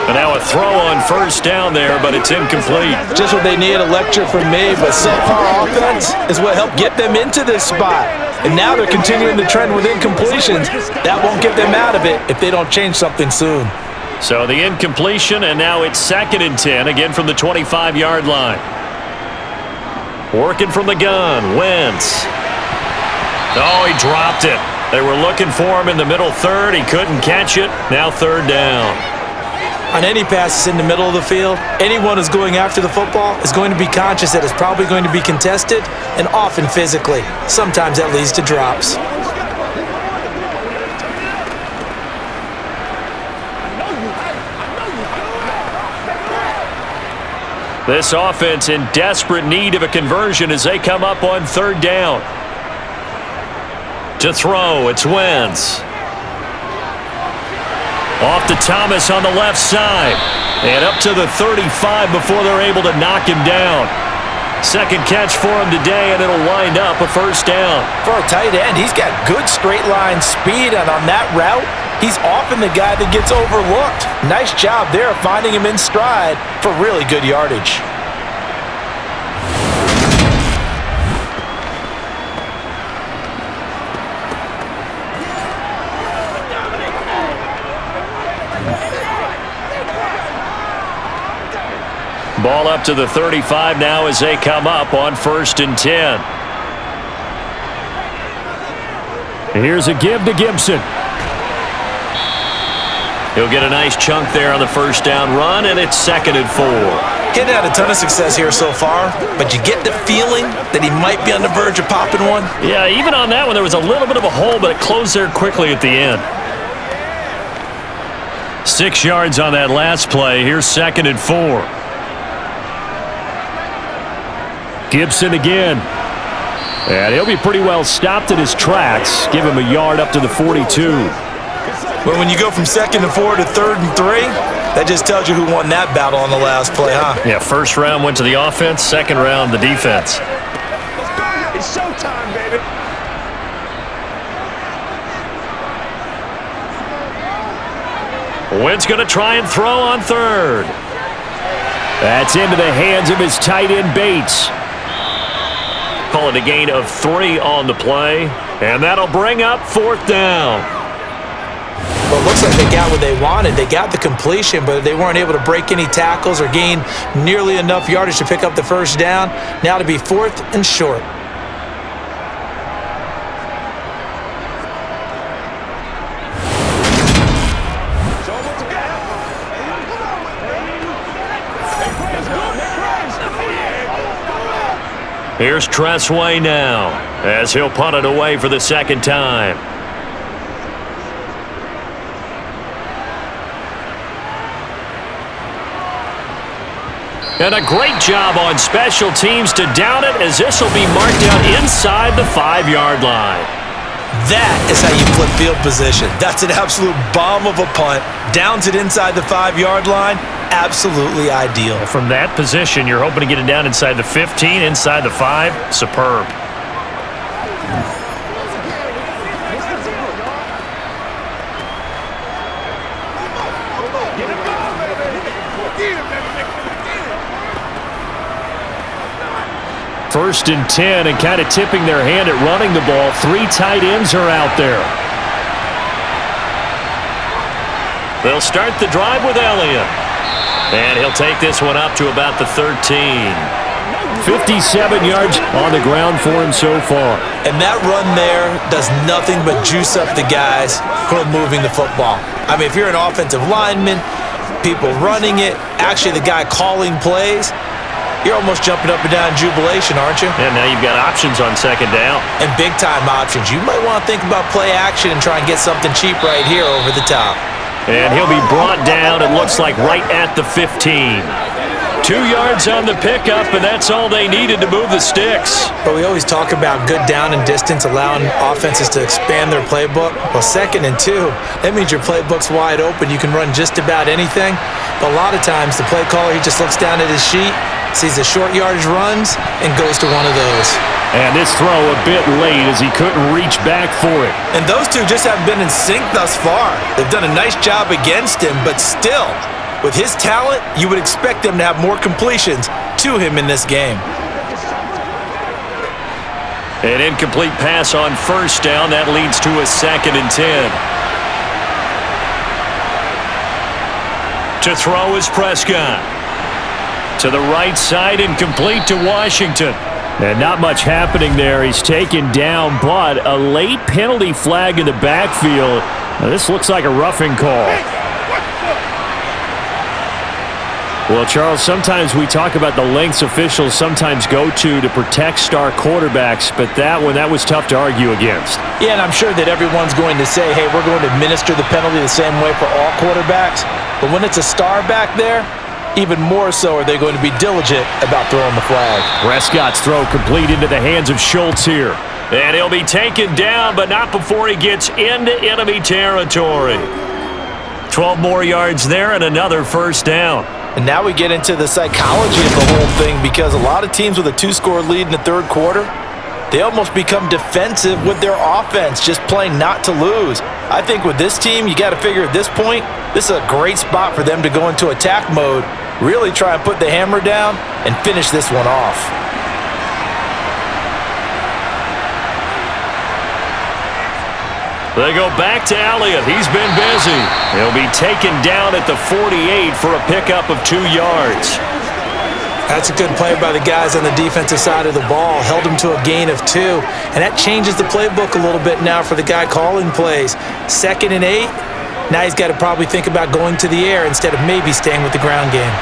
And now a throw on first down there, but it's incomplete. Just what they need, a lecture from me, but subpar offense is what helped get them into this spot. And now they're continuing the trend with incompletions. That won't get them out of it if they don't change something soon. So the incompletion, and now it's 2nd and 10, again from the 25-yard line. Working from the gun, Wentz. Oh, he dropped it. They were looking for him in the middle third. He couldn't catch it. Now 3rd down. On any passes in the middle of the field, anyone who's going after the football is going to be conscious that it's probably going to be contested, and often physically. Sometimes that leads to drops. This offense in desperate need of a conversion as they come up on 3rd down. To throw, it's Wentz. Off to Thomas on the left side. And up to the 35 before they're able to knock him down. 2nd catch for him today, and it'll wind up a 1st down. For a tight end, he's got good straight line speed, and on that route, he's often the guy that gets overlooked. Nice job there of finding him in stride for really good yardage. Ball up to the 35 now as they come up on 1st and 10. Here's a give to Gibson. He'll get a nice chunk there on the 1st down run, and it's 2nd and 4. He's had a ton of success here so far, but you get the feeling that he might be on the verge of popping one. Yeah, even on that one, there was a little bit of a hole, but it closed there quickly at the end. 6 yards on that last play. Here's 2nd and 4. Gibson again. And he'll be pretty well stopped in his tracks. Give him a yard up to the 42. Well, when you go from 2nd and 4 to 3rd and 3, that just tells you who won that battle on the last play, huh? Yeah, 1st round went to the offense, 2nd round the defense. It's showtime, baby. Wentz going to try and throw on 3rd. That's into the hands of his tight end Bates. Call it a gain of 3 on the play, and that'll bring up 4th down. Well, it looks like they got what they wanted. They got the completion, but they weren't able to break any tackles or gain nearly enough yardage to pick up the 1st down. Now to be 4th and short. Here's Tressway now, as he'll punt it away for the 2nd time. And a great job on special teams to down it, as this will be marked out inside the 5-yard line. That is how you flip field position. That's an absolute bomb of a punt. Downs it inside the 5-yard line. Absolutely ideal. From that position, you're hoping to get it down inside the 15, inside the 5. Superb. First and 10, and kind of tipping their hand at running the ball. 3 tight ends are out there. They'll start the drive with Elliott. And he'll take this one up to about the 13. 57 yards on the ground for him so far. And that run there does nothing but juice up the guys who are moving the football. I mean, if you're an offensive lineman, people running it, actually the guy calling plays, you're almost jumping up and down in jubilation, aren't you? And now you've got options on 2nd down. And big-time options. You might want to think about play action and try and get something cheap right here over the top. And he'll be brought down, it looks like, right at the 15. 2 yards on the pickup, and that's all they needed to move the sticks. But we always talk about good down and distance, allowing offenses to expand their playbook. Well, 2nd and 2, that means your playbook's wide open. You can run just about anything. But a lot of times, the play caller, he just looks down at his sheet, sees the short yardage runs, and goes to one of those. And this throw a bit late as he couldn't reach back for it. And those two just haven't been in sync thus far. They've done a nice job against him, but still, with his talent, you would expect them to have more completions to him in this game. An incomplete pass on 1st down. That leads to a 2nd and 10. To throw is Prescott. To the right side and complete to Washington. And not much happening there. He's taken down, but a late penalty flag in the backfield. Now, this looks like a roughing call. Well, Charles, sometimes we talk about the lengths officials sometimes go to protect star quarterbacks, but that was tough to argue against. Yeah, and I'm sure that everyone's going to say, hey, we're going to administer the penalty the same way for all quarterbacks. But when it's a star back there, even more so are they going to be diligent about throwing the flag. Prescott's throw complete into the hands of Schultz here. And he'll be taken down, but not before he gets into enemy territory. 12 more yards there and another first down. And now we get into the psychology of the whole thing, because a lot of teams with a 2-score lead in the third quarter, they almost become defensive with their offense, just playing not to lose. I think with this team, you got to figure at this point, this is a great spot for them to go into attack mode, really try and put the hammer down and finish this one off. They go back to Elliott. He's been busy. He'll be taken down at the 48 for a pickup of 2 yards. That's a good play by the guys on the defensive side of the ball. Held him to a gain of 2. And that changes the playbook a little bit now for the guy calling plays. 2nd and 8. Now he's got to probably think about going to the air instead of maybe staying with the ground game.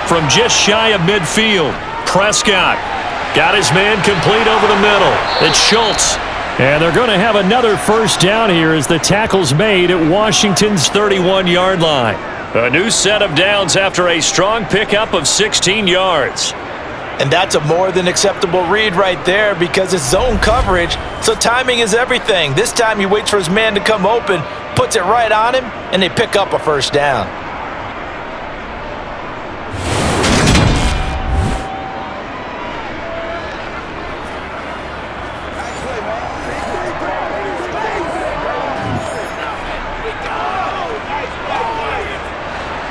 From just shy of midfield, Prescott got his man complete over the middle. It's Schultz. And they're going to have another first down here as the tackle's made at Washington's 31-yard line. A new set of downs after a strong pickup of 16 yards. And that's a more than acceptable read right there, because it's zone coverage, so timing is everything. This time he waits for his man to come open, puts it right on him, and they pick up a first down.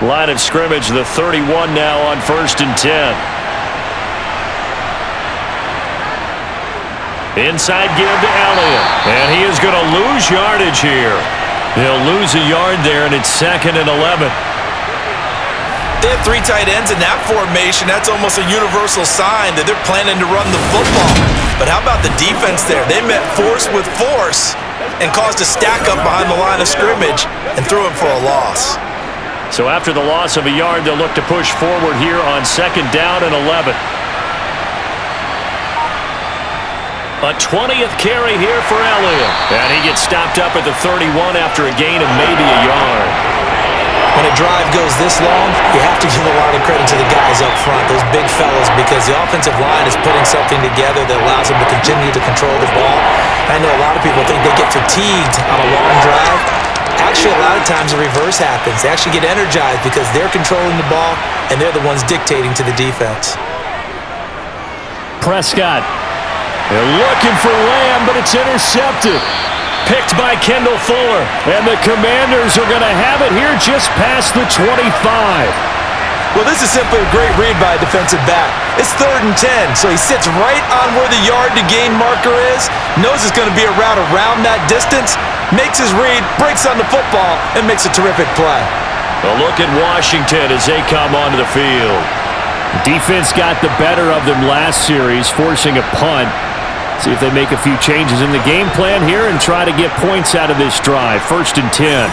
Line of scrimmage, the 31 now on 1st and 10. Inside give to Elliott. And he is going to lose yardage here. He'll lose a yard there, and it's 2nd and 11. They have 3 tight ends in that formation. That's almost a universal sign that they're planning to run the football. But how about the defense there? They met force with force and caused a stack up behind the line of scrimmage and threw him for a loss. So after the loss of a yard, they'll look to push forward here on 2nd down and 11. A 20th carry here for Elliott. And he gets stopped up at the 31 after a gain of maybe a yard. When a drive goes this long, you have to give a lot of credit to the guys up front, those big fellas, because the offensive line is putting something together that allows them to continue to control the ball. I know a lot of people think they get fatigued on a long drive. Actually, a lot of times the reverse happens. They actually get energized because they're controlling the ball and they're the ones dictating to the defense. Prescott. They're looking for Lamb, but it's intercepted. Picked by Kendall Fuller. And the Commanders are going to have it here just past the 25. Well, this is simply a great read by a defensive back. It's 3rd and 10, so he sits right on where the yard to gain marker is, knows it's going to be a route around that distance, makes his read, breaks on the football, and makes a terrific play. A look at Washington as they come onto the field. Defense got the better of them last series, forcing a punt. See if they make a few changes in the game plan here and try to get points out of this drive. 1st and 10.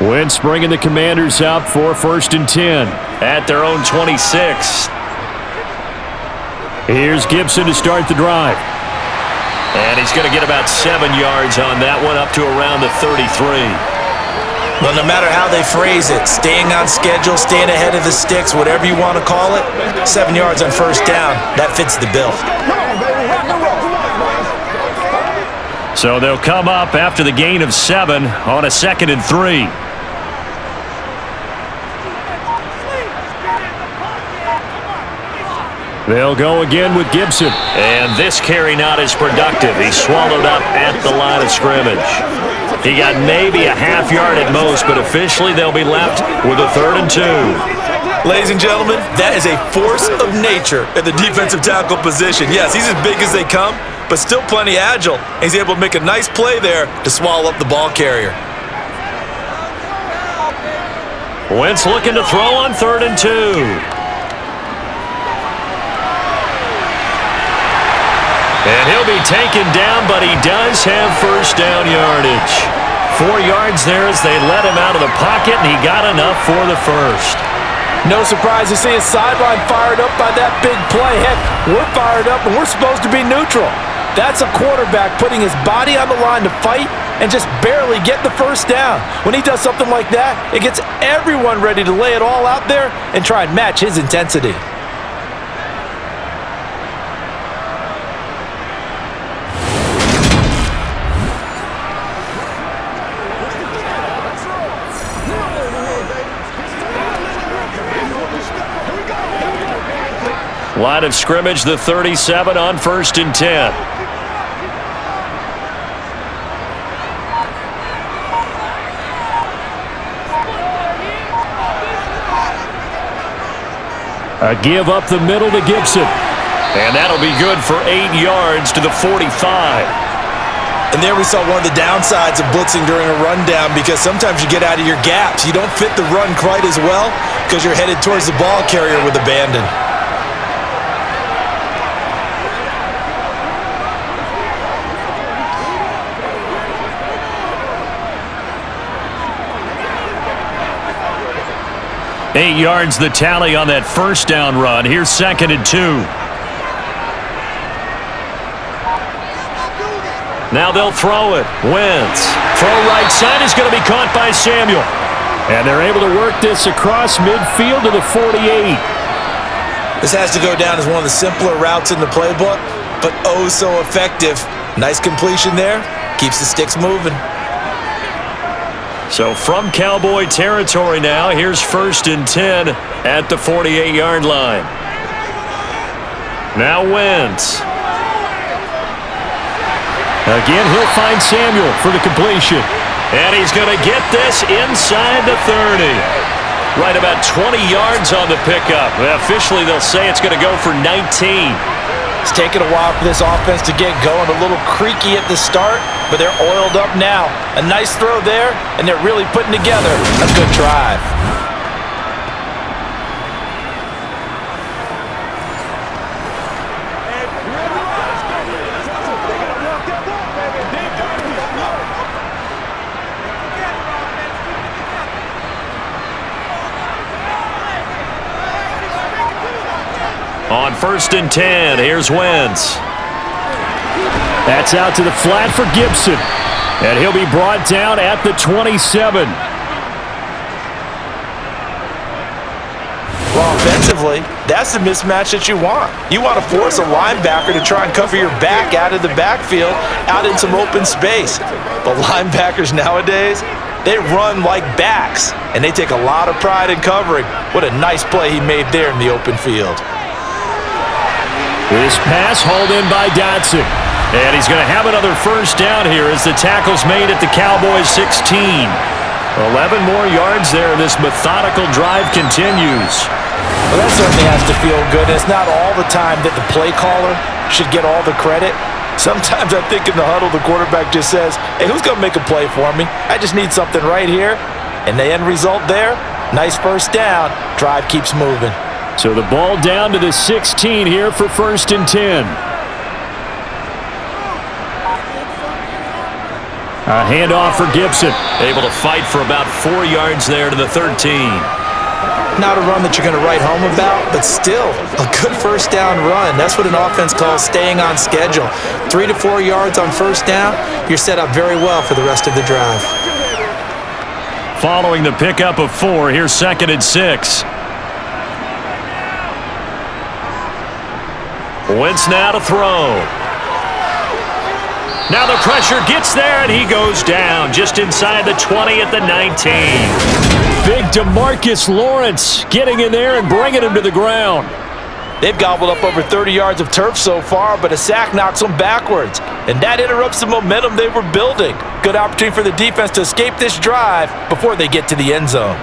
Wentz bringing the Commanders up for 1st and 10. At their own 26. Here's Gibson to start the drive. And he's going to get about 7 yards on that one, up to around the 33. Well, no matter how they phrase it, staying on schedule, staying ahead of the sticks, whatever you want to call it, 7 yards on 1st down, that fits the bill. So they'll come up after the gain of 7 on a 2nd and 3. They'll go again with Gibson. And this carry not as productive. He's swallowed up at the line of scrimmage. He got maybe a half yard at most, but officially they'll be left with a 3rd and 2. Ladies and gentlemen, that is a force of nature at the defensive tackle position. Yes, he's as big as they come, but still plenty agile. He's able to make a nice play there to swallow up the ball carrier. Wentz looking to throw on 3rd and 2. And he'll be taken down, but he does have first down yardage. 4 yards there as they let him out of the pocket, and he got enough for the first. No surprise to see his sideline fired up by that big play. Heck, we're fired up, and we're supposed to be neutral. That's a quarterback putting his body on the line to fight and just barely get the first down. When he does something like that, it gets everyone ready to lay it all out there and try and match his intensity. Line of scrimmage, the 37 on 1st and 10. A give up the middle to Gibson. And that'll be good for 8 yards to the 45. And there we saw one of the downsides of blitzing during a rundown, because sometimes you get out of your gaps. You don't fit the run quite as well because you're headed towards the ball carrier with abandon. Eight yards the tally on that first down run. Here's 2nd and 2. Now they'll throw it. Wentz. Throw right side is going to be caught by Samuel. And they're able to work this across midfield to the 48. This has to go down as one of the simpler routes in the playbook, but oh so effective. Nice completion there. Keeps the sticks moving. So from Cowboy territory now, here's 1st and 10 at the 48-yard line. Now Wentz. Again, he'll find Samuel for the completion. And he's going to get this inside the 30. Right about 20 yards on the pickup. Officially, they'll say it's going to go for 19. It's taken a while for this offense to get going. A little creaky at the start, but they're oiled up now. A nice throw there, and they're really putting together a good drive. On 1st and 10, here's Wentz. That's out to the flat for Gibson. And he'll be brought down at the 27. Well, offensively, that's the mismatch that you want. You want to force a linebacker to try and cover your back out of the backfield, out in some open space. But linebackers nowadays, they run like backs, and they take a lot of pride in covering. What a nice play he made there in the open field. This pass hauled in by Dotson. And he's going to have another first down here as the tackle's made at the Cowboys 16. 11 more yards there. This methodical drive continues. Well, that certainly has to feel good. It's not all the time that the play caller should get all the credit. Sometimes I think in the huddle, the quarterback just says, hey, who's going to make a play for me? I just need something right here. And the end result there, nice first down. Drive keeps moving. So the ball down to the 16 here for 1st and 10. A handoff for Gibson. Able to fight for about 4 yards there to the 13. Not a run that you're going to write home about, but still a good first down run. That's what an offense calls staying on schedule. 3 to 4 yards on first down, you're set up very well for the rest of the drive. Following the pickup of 4, here's 2nd and 6. Wentz now to throw. Now the pressure gets there, and he goes down just inside the 20 at the 19. Big DeMarcus Lawrence getting in there and bringing him to the ground. They've gobbled up over 30 yards of turf so far, but a sack knocks them backwards, and that interrupts the momentum they were building. Good opportunity for the defense to escape this drive before they get to the end zone.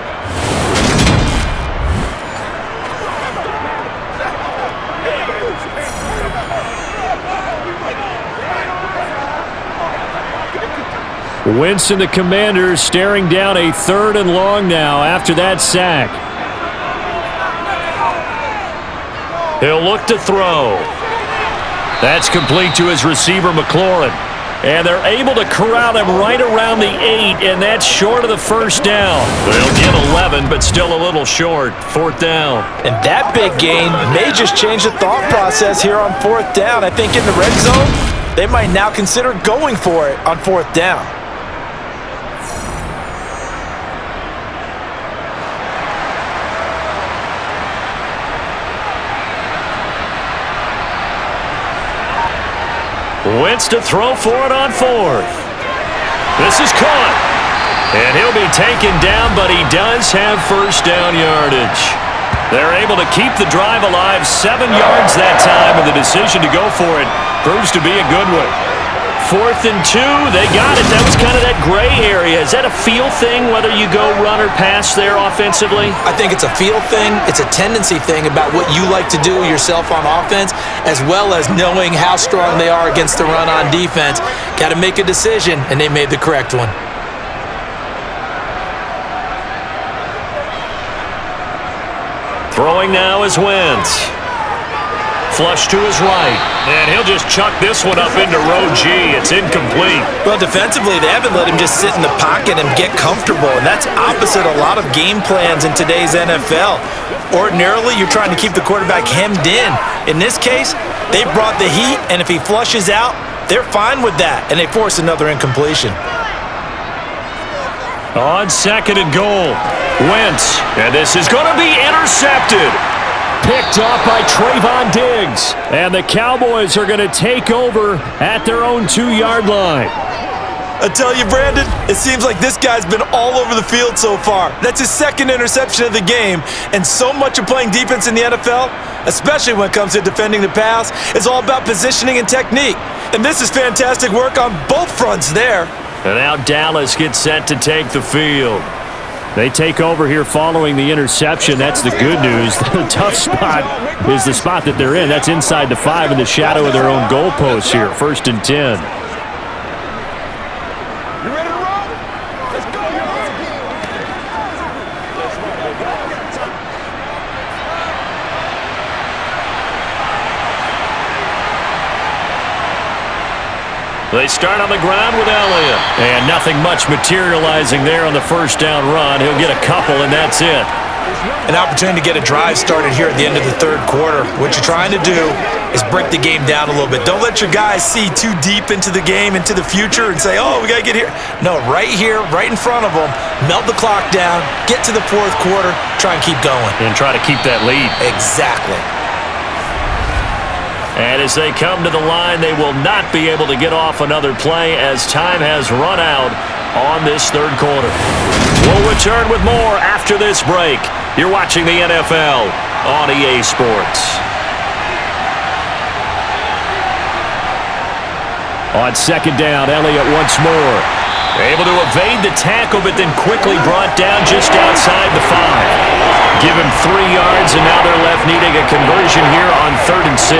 Wentz and the Commanders staring down a 3rd and long now after that sack. He'll look to throw. That's complete to his receiver, McLaurin. And they're able to corral him right around the 8, and that's short of the first down. They'll get 11, but still a little short. 4th down. And that big gain may just change the thought process here on 4th down. I think in the red zone, they might now consider going for it on 4th down. Wentz to throw for it on 4th. This is caught. And he'll be taken down, but he does have first down yardage. They're able to keep the drive alive, 7 yards that time, and the decision to go for it proves to be a good one. 4th and 2, they got it. That was kind of that gray area. Is that a feel thing, whether you go run or pass there offensively? I think it's a feel thing. It's a tendency thing about what you like to do yourself on offense, as well as knowing how strong they are against the run on defense. Got to make a decision, and they made the correct one. Throwing now is Wentz. Flush to his right, and he'll just chuck this one up into row G. It's incomplete. Well, defensively, they haven't let him just sit in the pocket and get comfortable, and that's opposite a lot of game plans in today's NFL. Ordinarily, you're trying to keep the quarterback hemmed in. In this case, they brought the heat, and if he flushes out, they're fine with that, and they force another incompletion. On 2nd and goal, Wentz, and this is going to be intercepted. Picked off by Trayvon Diggs. And the Cowboys are going to take over at their own 2-yard line. I tell you, Brandon, it seems like this guy's been all over the field so far. That's his 2nd interception of the game. And so much of playing defense in the NFL, especially when it comes to defending the pass, is all about positioning and technique. And this is fantastic work on both fronts there. And now Dallas gets set to take the field. They take over here following the interception. That's the good news. The tough spot is the spot that they're in. That's inside the 5 in the shadow of their own goalpost here. 1st and 10. You ready to roll? Let's go. They start on the ground with Elliott. And nothing much materializing there on the first down run. He'll get a couple, and that's it. An opportunity to get a drive started here at the end of the 3rd quarter. What you're trying to do is break the game down a little bit. Don't let your guys see too deep into the game, into the future, and say, oh, we got to get here. No, right here, right in front of them, melt the clock down, get to the 4th quarter, try and keep going. And try to keep that lead. Exactly. And as they come to the line, they will not be able to get off another play as time has run out on this 3rd quarter. We'll return with more after this break. You're watching the NFL on EA Sports. On 2nd down, Elliott once more. Able to evade the tackle, but then quickly brought down just outside the 5. Give him 3 yards, and now they're left needing a conversion here on 3rd and 6.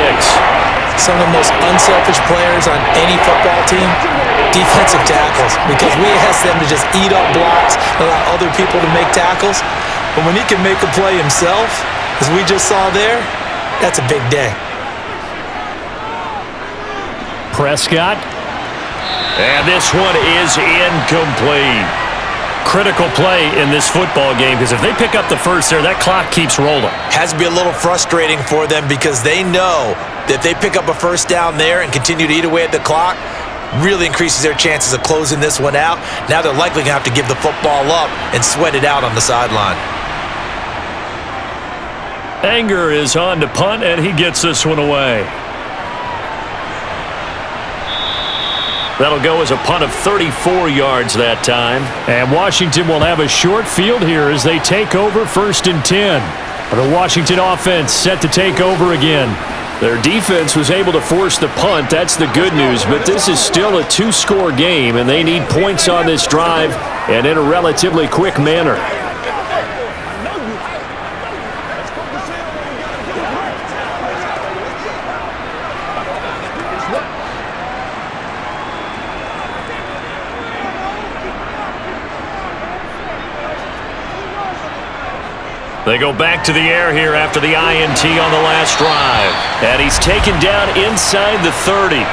Some of the most unselfish players on any football team, defensive tackles, because we ask them to just eat up blocks, allow other people to make tackles. But when he can make a play himself, as we just saw there, that's a big day. Prescott. And this one is incomplete. Critical play in this football game, because if they pick up the first there, that clock keeps rolling. Has to be a little frustrating for them because they know that if they pick up a first down there and continue to eat away at the clock, really increases their chances of closing this one out. Now they're likely going to have to give the football up and sweat it out on the sideline. Anger is on to punt, and he gets this one away. That'll go as a punt of 34 yards that time. And Washington will have a short field here as they take over 1st and 10. The Washington offense set to take over again. Their defense was able to force the punt. That's the good news, but this is still a two-score game, and they need points on this drive and in a relatively quick manner. They go back to the air here after the INT on the last drive. And he's taken down inside the 30.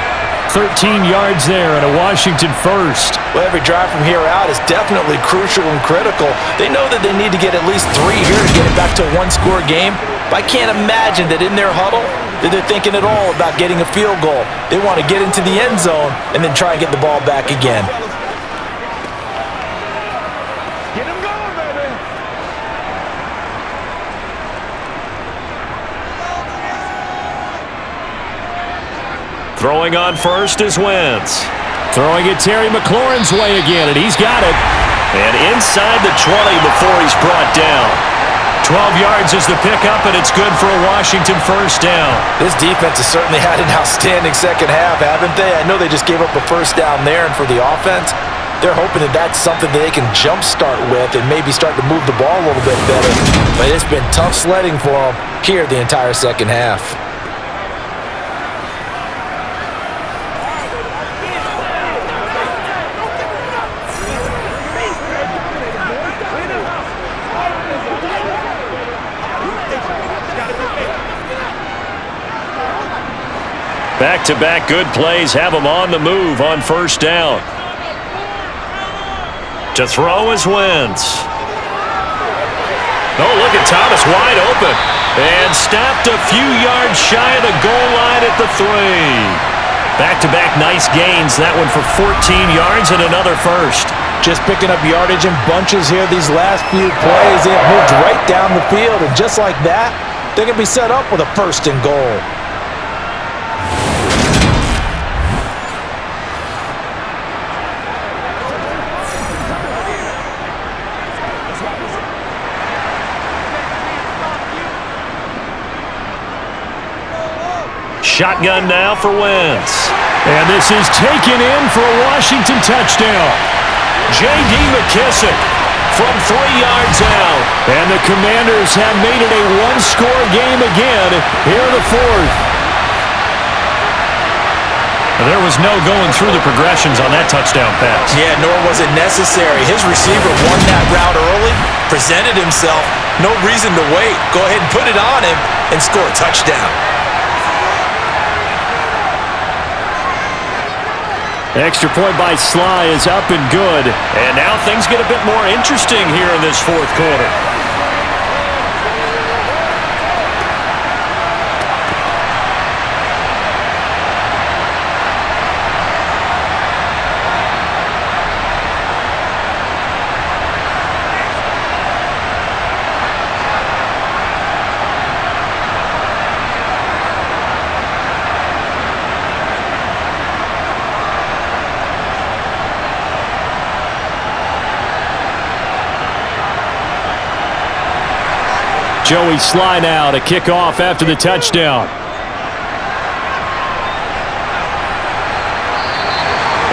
13 yards there and a Washington first. Well, every drive from here out is definitely crucial and critical. They know that they need to get at least 3 here to get it back to a one-score game. But I can't imagine that in their huddle that they're thinking at all about getting a field goal. They want to get into the end zone and then try and get the ball back again. Throwing on first is Wentz. Throwing it Terry McLaurin's way again, and he's got it. And inside the 20 before he's brought down. 12 yards is the pickup, and it's good for a Washington first down. This defense has certainly had an outstanding second half, haven't they? I know they just gave up a first down there, and for the offense, they're hoping that that's something that they can jumpstart with and maybe start to move the ball a little bit better. But it's been tough sledding for them here the entire second half. Back-to-back good plays have him on the move on first down. To throw is Wentz. Oh, look at Thomas wide open. And stopped a few yards shy of the goal line at the 3. Back-to-back nice gains. That one for 14 yards and another first. Just picking up yardage in bunches here these last few plays. They have moved right down the field, and just like that, they're going to be set up with a first and goal. Shotgun now for Wentz. And this is taken in for a Washington touchdown. J.D. McKissick from 3 yards out. And the Commanders have made it a one-score game again here in the fourth. There was no going through the progressions on that touchdown pass. Yeah, nor was it necessary. His receiver won that route early, presented himself. No reason to wait. Go ahead and put it on him and score a touchdown. Extra point by Sly is up and good. And now things get a bit more interesting here in this fourth quarter. Joey Sly now to kick off after the touchdown.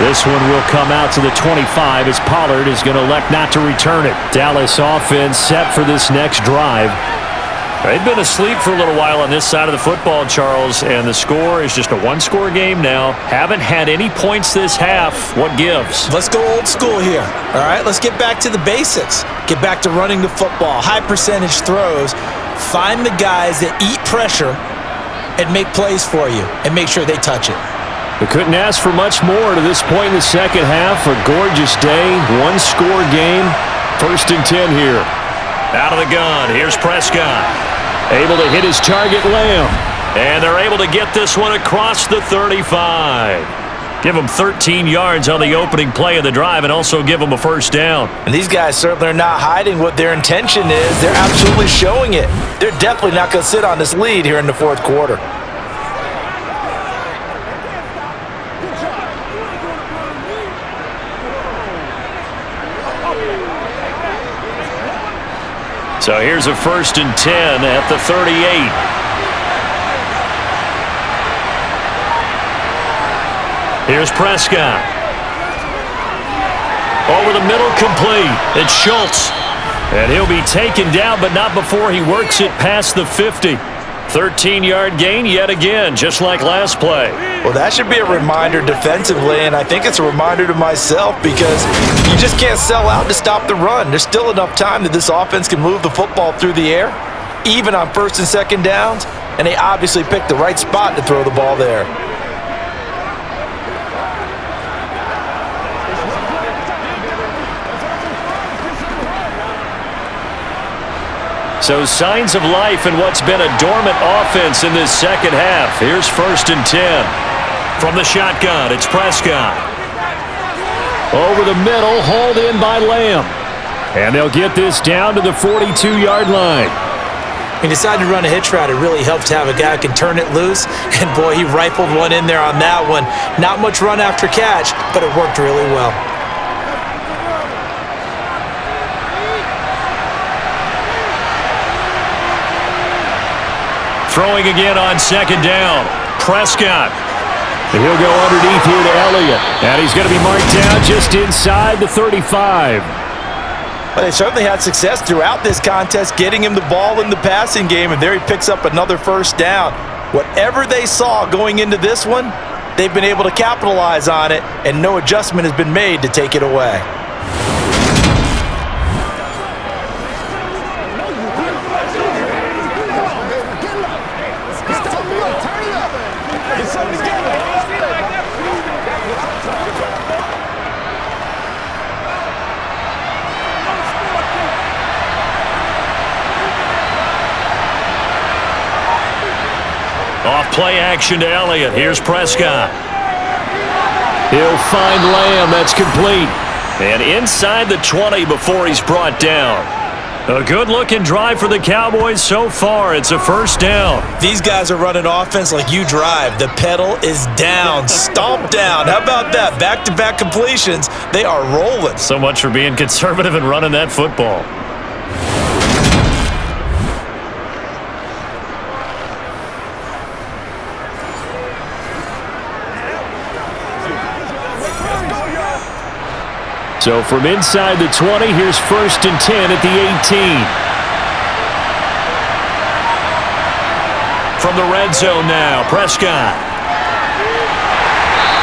This one will come out to the 25 as Pollard is going to elect not to return it. Dallas offense set for this next drive. They've been asleep for a little while on this side of the football, Charles, and the score is just a one-score game now. Haven't had any points this half. What gives? Let's go old school here, all right? Let's get back to the basics. Get back to running the football, high-percentage throws. Find the guys that eat pressure and make plays for you and make sure they touch it. We couldn't ask for much more to this point in the second half. A gorgeous day, one-score game. 1st and 10 here. Out of the gun, here's Prescott. Able to hit his target, Lamb. And they're able to get this one across the 35. Give them 13 yards on the opening play of the drive and also give them a first down. And these guys certainly are not hiding what their intention is. They're absolutely showing it. They're definitely not going to sit on this lead here in the fourth quarter. So here's a 1st and 10 at the 38. Here's Prescott. Over the middle, complete. It's Schultz. And he'll be taken down, but not before he works it past the 50. 13-yard gain yet again, just like last play. Well, that should be a reminder defensively, and I think it's a reminder to myself because you just can't sell out to stop the run. There's still enough time that this offense can move the football through the air, even on first and second downs, and they obviously picked the right spot to throw the ball there. So signs of life in what's been a dormant offense in this second half. Here's 1st and 10. From the shotgun, it's Prescott. Over the middle, hauled in by Lamb. And they'll get this down to the 42-yard line. He decided to run a hitch route. It really helped to have a guy who can turn it loose. And boy, he rifled one in there on that one. Not much run after catch, but it worked really well. Throwing again on second down. Prescott. He'll go underneath here to Elliott. And he's going to be marked down just inside the 35. But they certainly had success throughout this contest getting him the ball in the passing game, and there he picks up another first down. Whatever they saw going into this one, they've been able to capitalize on it, and no adjustment has been made to take it away. Off play action to Elliott. Here's Prescott. He'll find Lamb. That's complete. And inside the 20 before he's brought down. A good-looking drive for the Cowboys so far. It's a first down. These guys are running offense like you drive. The pedal is down, stomp down. How about that? Back-to-back completions. They are rolling. So much for being conservative and running that football. So from inside the 20, here's 1st and 10 at the 18. From the red zone now, Prescott.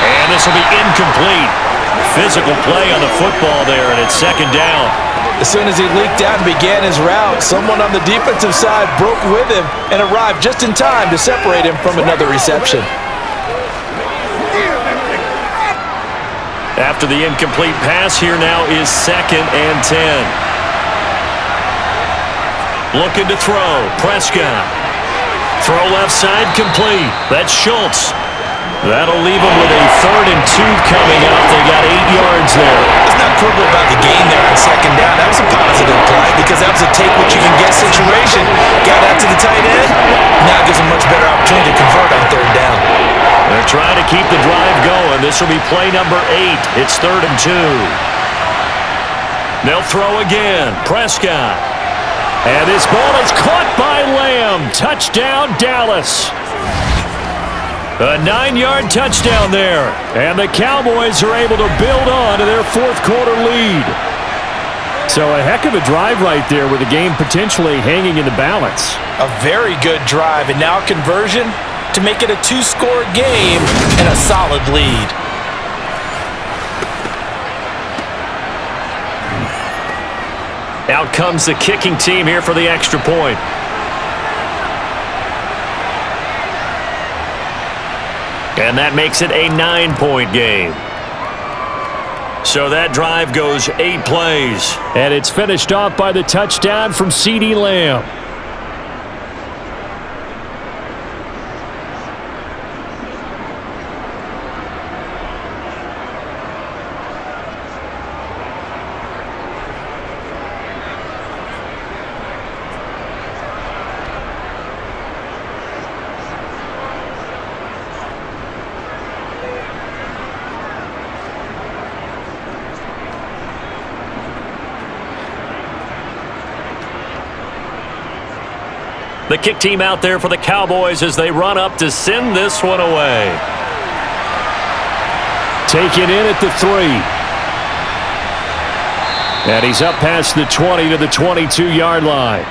And this will be incomplete. Physical play on the football there, and it's second down. As soon as he leaked out and began his route, someone on the defensive side broke with him and arrived just in time to separate him from another reception. After the incomplete pass, here now is 2nd and 10. Looking to throw. Prescott. Throw left side complete. That's Schultz. That'll leave him with a 3rd and 2 coming up. They got 8 yards there. Let's not quibble about the gain there on second down. That was a positive play because that was a take-what-you-can-get situation. Got out to the tight end. Now gives him a much better opportunity to convert on 3rd down. They're trying to keep the drive going. This will be play number 8. It's 3rd and 2. They'll throw again. Prescott. And this ball is caught by Lamb. Touchdown, Dallas. A 9-yard touchdown there. And the Cowboys are able to build on to their 4th quarter lead. So a heck of a drive right there with the game potentially hanging in the balance. A very good drive, and now conversion to make it a 2-score game and a solid lead. Out comes the kicking team here for the extra point. And that makes it a 9-point game. So that drive goes 8 plays. And it's finished off by the touchdown from CeeDee Lamb. The kick team out there for the Cowboys as they run up to send this one away. Taken in at the 3. And he's up past the 20 to the 22-yard line.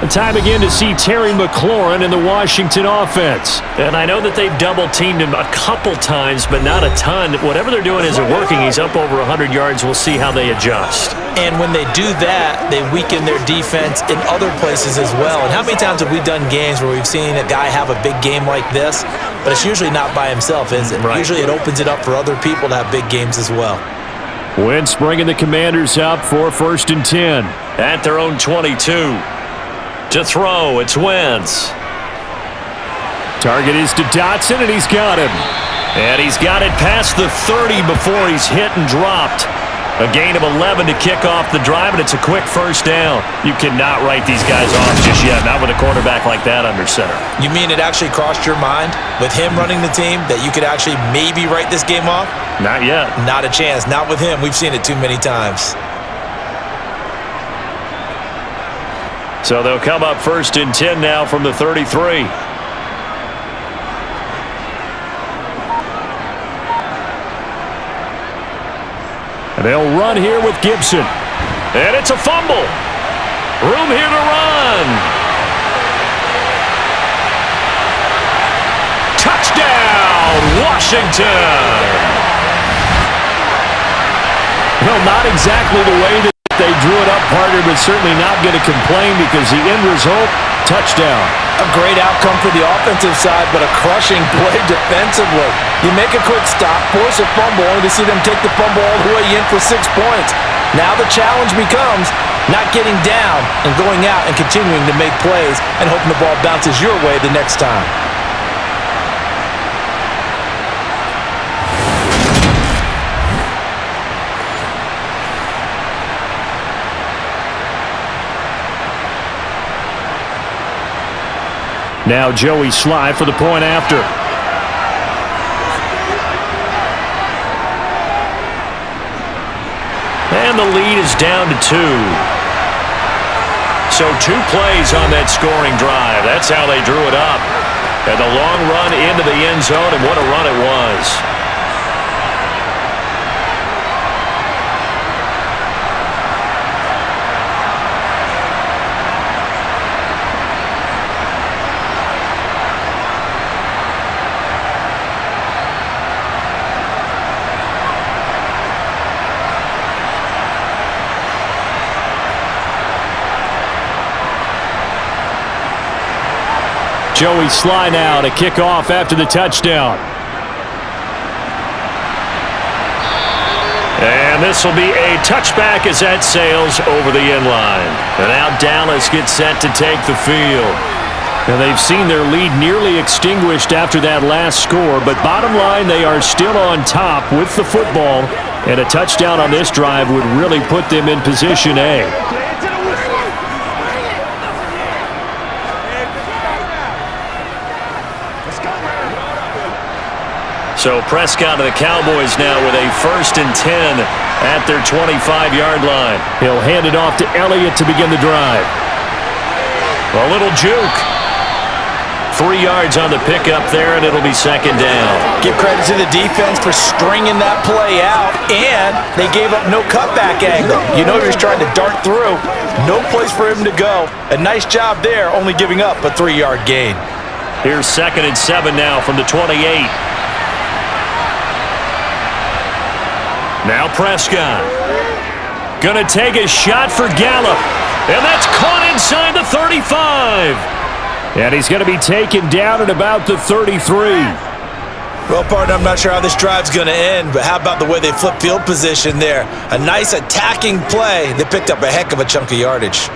And time again to see Terry McLaurin in the Washington offense. And I know that they've double-teamed him a couple times, but not a ton. Whatever they're doing isn't working. He's up over 100 yards. We'll see how they adjust. And when they do that, they weaken their defense in other places as well. And how many times have we done games where we've seen a guy have a big game like this, but it's usually not by himself, is it? Right. Usually it opens it up for other people to have big games as well. Wentz bringing the Commanders up for 1st and 10. At their own 22. To throw, it's Wentz. Target is to Dotson, and he's got him. And he's got it past the 30 before he's hit and dropped. A gain of 11 to kick off the drive, and it's a quick first down. You cannot write these guys off just yet, not with a quarterback like that under center. You mean it actually crossed your mind with him running the team that you could actually maybe write this game off? Not yet. Not a chance. Not with him. We've seen it too many times. So they'll come up 1st and 10 now from the 33. And they'll run here with Gibson. And it's a fumble. Room here to run. Touchdown, Washington. Well, not exactly the way that they drew it up, partner, but certainly not going to complain because the end result, touchdown. A great outcome for the offensive side, but a crushing play defensively. You make a quick stop, force a fumble, only to see them take the fumble all the way in for 6 points. Now the challenge becomes not getting down and going out and continuing to make plays and hoping the ball bounces your way the next time. Now Joey Sly for the point after. And the lead is down to 2. So 2 plays on that scoring drive. That's how they drew it up. And the long run into the end zone, and what a run it was. Joey Sly now to kick off after the touchdown. And this will be a touchback as that sails over the end line. And now Dallas gets set to take the field. And they've seen their lead nearly extinguished after that last score, but bottom line, they are still on top with the football, and a touchdown on this drive would really put them in position A. So Prescott of the Cowboys now with a 1st and 10 at their 25-yard line. He'll hand it off to Elliott to begin the drive. A little juke. 3 yards on the pickup there, and it'll be 2nd down. Give credit to the defense for stringing that play out, and they gave up no cutback angle. You know he was trying to dart through. No place for him to go. A nice job there, only giving up a 3-yard gain. Here's 2nd and 7 now from the 28. Now Prescott. Gonna take a shot for Gallup. And that's caught inside the 35. And he's going to be taken down at about the 33. Well, partner, I'm not sure how this drive's going to end, but how about the way they flip field position there? A nice attacking play that picked up a heck of a chunk of yardage.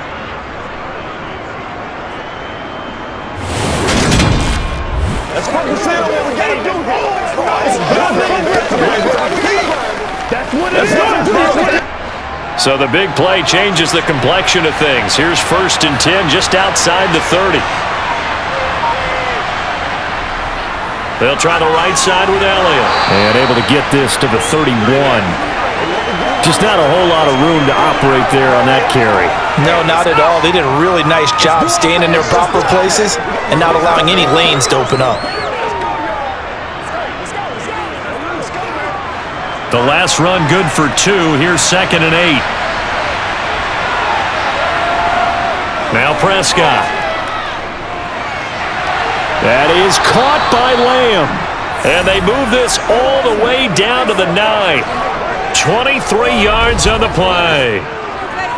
Let's focus in on what we got to do. So the big play changes the complexion of things. Here's 1st and 10 just outside the 30. They'll try the right side with Elliott. And able to get this to the 31. Just not a whole lot of room to operate there on that carry. No, not at all. They did a really nice job staying in their proper places and not allowing any lanes to open up. The last run good for 2. Here's 2nd and 8. Now Prescott. That is caught by Lamb. And they move this all the way down to the 9. 23 yards on the play.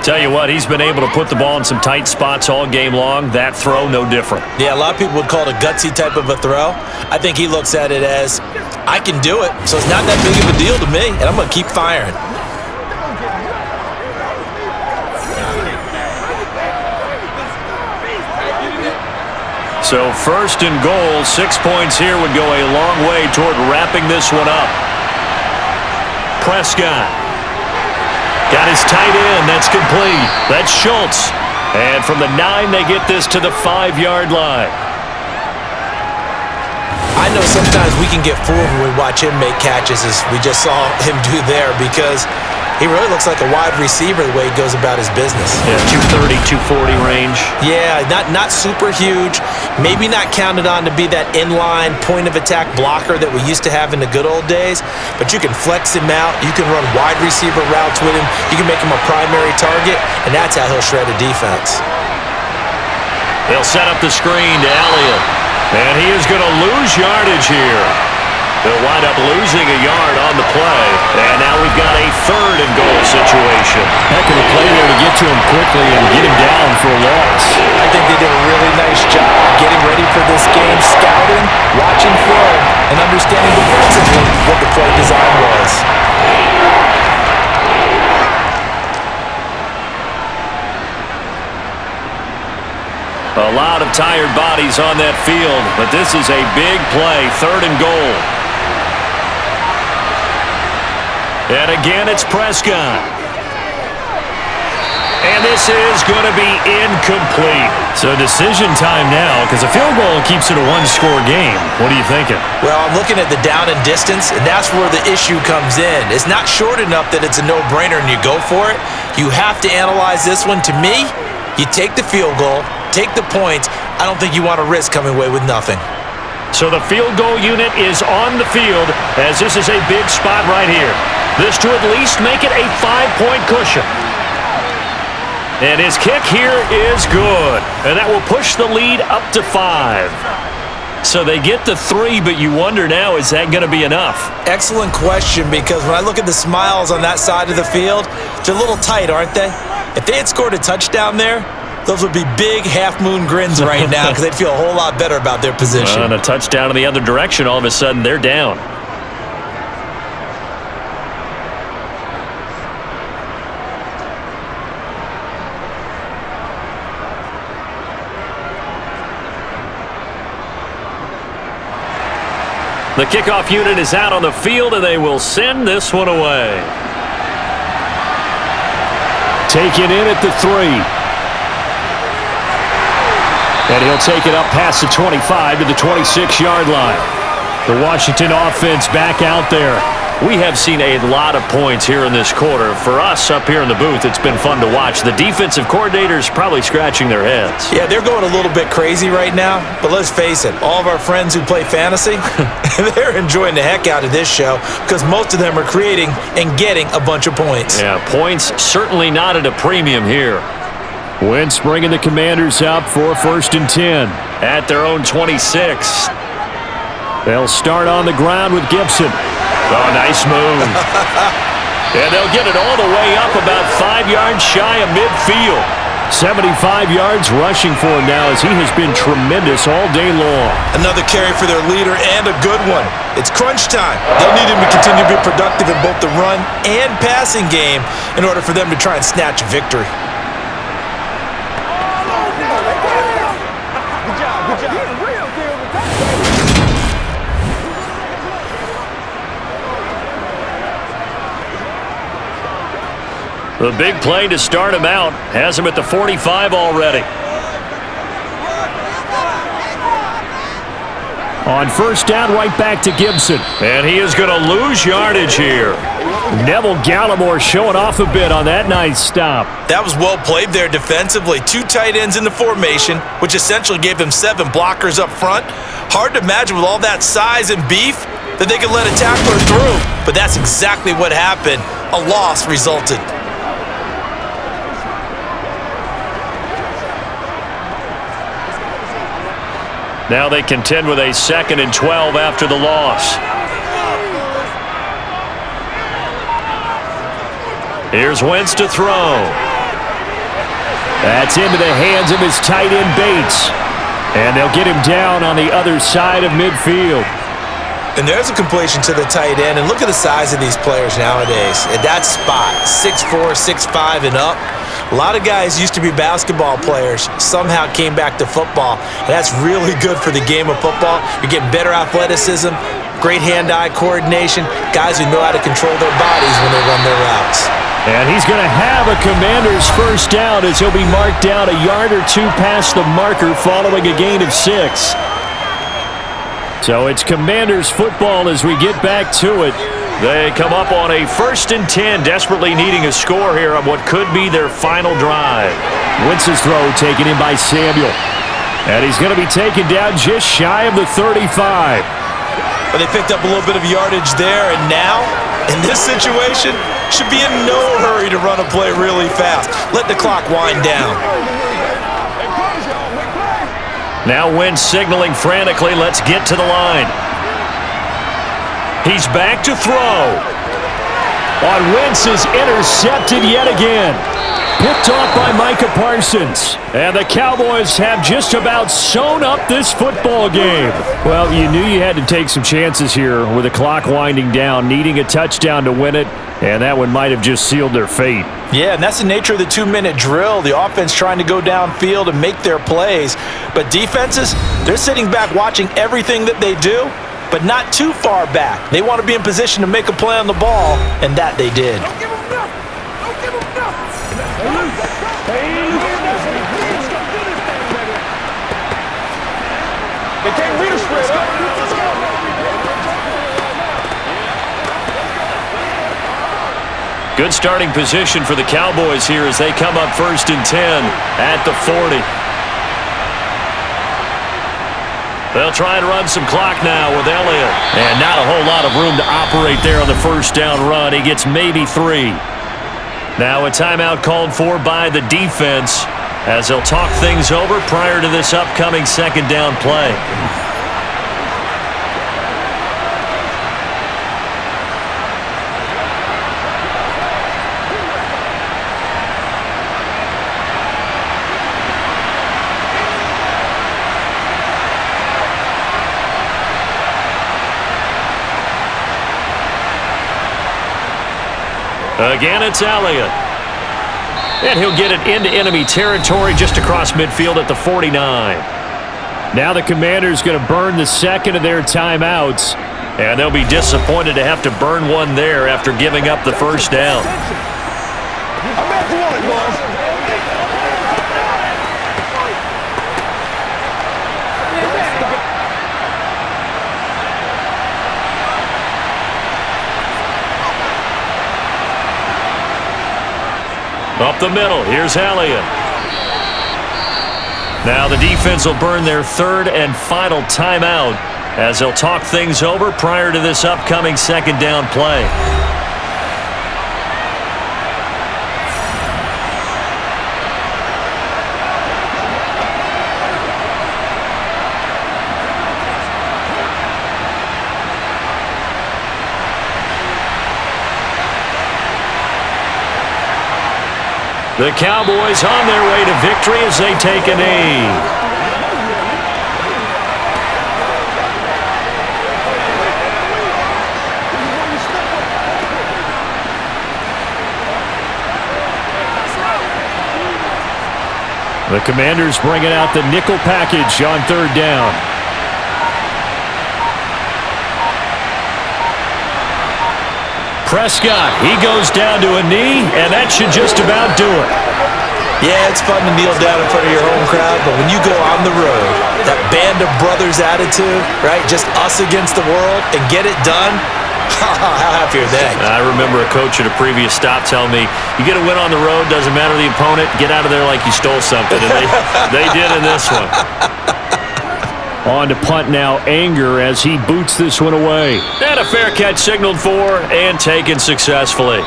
Tell you what, he's been able to put the ball in some tight spots all game long. That throw, no different. Yeah, a lot of people would call it a gutsy type of a throw. I think he looks at it as, I can do it, so it's not that big of a deal to me, and I'm going to keep firing. So 1st and goal, 6 points here would go a long way toward wrapping this one up. Prescott. Got his tight end. That's complete. That's Schultz. And from the 9, they get this to the 5-yard line. I know sometimes we can get fooled when we watch him make catches, as we just saw him do there, because he really looks like a wide receiver the way he goes about his business. Yeah, 230, 240 range. Yeah, not super huge. Maybe not counted on to be that inline point-of-attack blocker that we used to have in the good old days, but you can flex him out. You can run wide receiver routes with him. You can make him a primary target, and that's how he'll shred a defense. They'll set up the screen to Elliott, and he is going to lose yardage here. They'll wind up losing a yard on the play. And now we've got a 3rd and goal situation. Heck of a play there to get to him quickly and get him down for a loss. I think they did a really nice job getting ready for this game, scouting, watching film, and understanding defensively what the play design was. A lot of tired bodies on that field, but this is a big play. 3rd and goal. And again, it's Prescott. And this is going to be incomplete. So decision time now, because a field goal keeps it a one-score game. What are you thinking? Well, I'm looking at the down and distance, and that's where the issue comes in. It's not short enough that it's a no-brainer and you go for it. You have to analyze this one. To me, you take the field goal, take the points. I don't think you want to risk coming away with nothing. So the field goal unit is on the field, as this is a big spot right here. This to at least make it a 5-point cushion. And his kick here is good. And that will push the lead up to 5. So they get the 3, but you wonder now, is that going to be enough? Excellent question, because when I look at the smiles on that side of the field, they're a little tight, aren't they? If they had scored a touchdown there, those would be big half-moon grins right now, because they'd feel a whole lot better about their position. And a touchdown in the other direction, all of a sudden they're down. The kickoff unit is out on the field, and they will send this one away. Taken in at the 3. And he'll take it up past the 25 to the 26-yard line. The Washington offense back out there. We have seen a lot of points here in this quarter. For us up here in the booth, it's been fun to watch. The defensive coordinators probably scratching their heads. Yeah, they're going a little bit crazy right now, but let's face it, all of our friends who play fantasy, they're enjoying the heck out of this show because most of them are creating and getting a bunch of points. Yeah, points certainly not at a premium here. Wentz bringing the Commanders up for 1st and 10. At their own 26. They'll start on the ground with Gibson. Oh, nice move. And they'll get it all the way up about 5 yards shy of midfield. 75 yards rushing for him now, as he has been tremendous all day long. Another carry for their leader, and a good one. It's crunch time. They'll need him to continue to be productive in both the run and passing game in order for them to try and snatch a victory. The big play to start him out has him at the 45 already. On 1st down, right back to Gibson. And he is going to lose yardage here. Neville Gallimore showing off a bit on that nice stop. That was well played there defensively. 2 tight ends in the formation, which essentially gave them 7 blockers up front. Hard to imagine with all that size and beef that they could let a tackler through, but that's exactly what happened. A loss resulted. Now they contend with a 2nd and 12 after the loss. Here's Wentz to throw. That's into the hands of his tight end Bates. And they'll get him down on the other side of midfield. And there's a completion to the tight end. And look at the size of these players nowadays. At that spot, 6'4", 6'5", and up. A lot of guys used to be basketball players, somehow came back to football. And that's really good for the game of football. You're getting better athleticism, great hand-eye coordination, guys who know how to control their bodies when they run their routes. And he's going to have a Commanders first down as he'll be marked down a yard or two past the marker following a gain of 6. So it's Commanders football as we get back to it. They come up on a 1st and 10, desperately needing a score here on what could be their final drive. Wentz's throw taken in by Samuel. And he's going to be taken down just shy of the 35. But they picked up a little bit of yardage there, and now, in this situation, should be in no hurry to run a play really fast. Let the clock wind down. Now Wentz signaling frantically, let's get to the line. He's back to throw. On Wentz is intercepted yet again. Picked off by Micah Parsons. And the Cowboys have just about sewn up this football game. Well, you knew you had to take some chances here with the clock winding down, needing a touchdown to win it, and that one might have just sealed their fate. Yeah, and that's the nature of the 2-minute drill. The offense trying to go downfield and make their plays. But defenses, they're sitting back watching everything that they do, but not too far back. They want to be in position to make a play on the ball, and that they did. Don't give him nothing. Don't give him nothing. They can't read a straight up. Good starting position for the Cowboys here as they come up 1st and 10 at the 40. They'll try and run some clock now with Elliott. And not a whole lot of room to operate there on the first down run. He gets maybe 3. Now a timeout called for by the defense as they'll talk things over prior to this upcoming 2nd down play. Again, it's Elliott. And he'll get it into enemy territory just across midfield at the 49. Now the Commanders going to burn the 2nd of their timeouts. And they'll be disappointed to have to burn one there after giving up the first down. I bet you want it, boys. Up the middle, here's Elliott. Now the defense will burn their 3rd and final timeout as they'll talk things over prior to this upcoming 2nd down play. The Cowboys on their way to victory as they take a knee. The Commanders bringing out the nickel package on 3rd down. Prescott, he goes down to a knee, and that should just about do it. Yeah, it's fun to kneel down in front of your home crowd, but when you go on the road, that band of brothers attitude, right, just us against the world, and get it done, how happy are they? I remember a coach at a previous stop telling me, you get a win on the road, doesn't matter the opponent, get out of there like you stole something, and they did in this one. On to punt now, Anger, as he boots this one away. And a fair catch signaled for and taken successfully.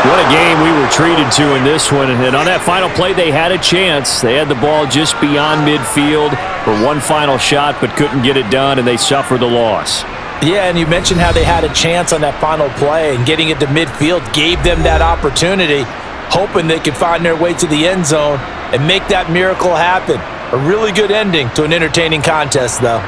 What a game we were treated to in this one. And on that final play, they had a chance. They had the ball just beyond midfield for one final shot, but couldn't get it done, and they suffered the loss. Yeah, and you mentioned how they had a chance on that final play, and getting it to midfield gave them that opportunity, hoping they could find their way to the end zone and make that miracle happen. A really good ending to an entertaining contest, though.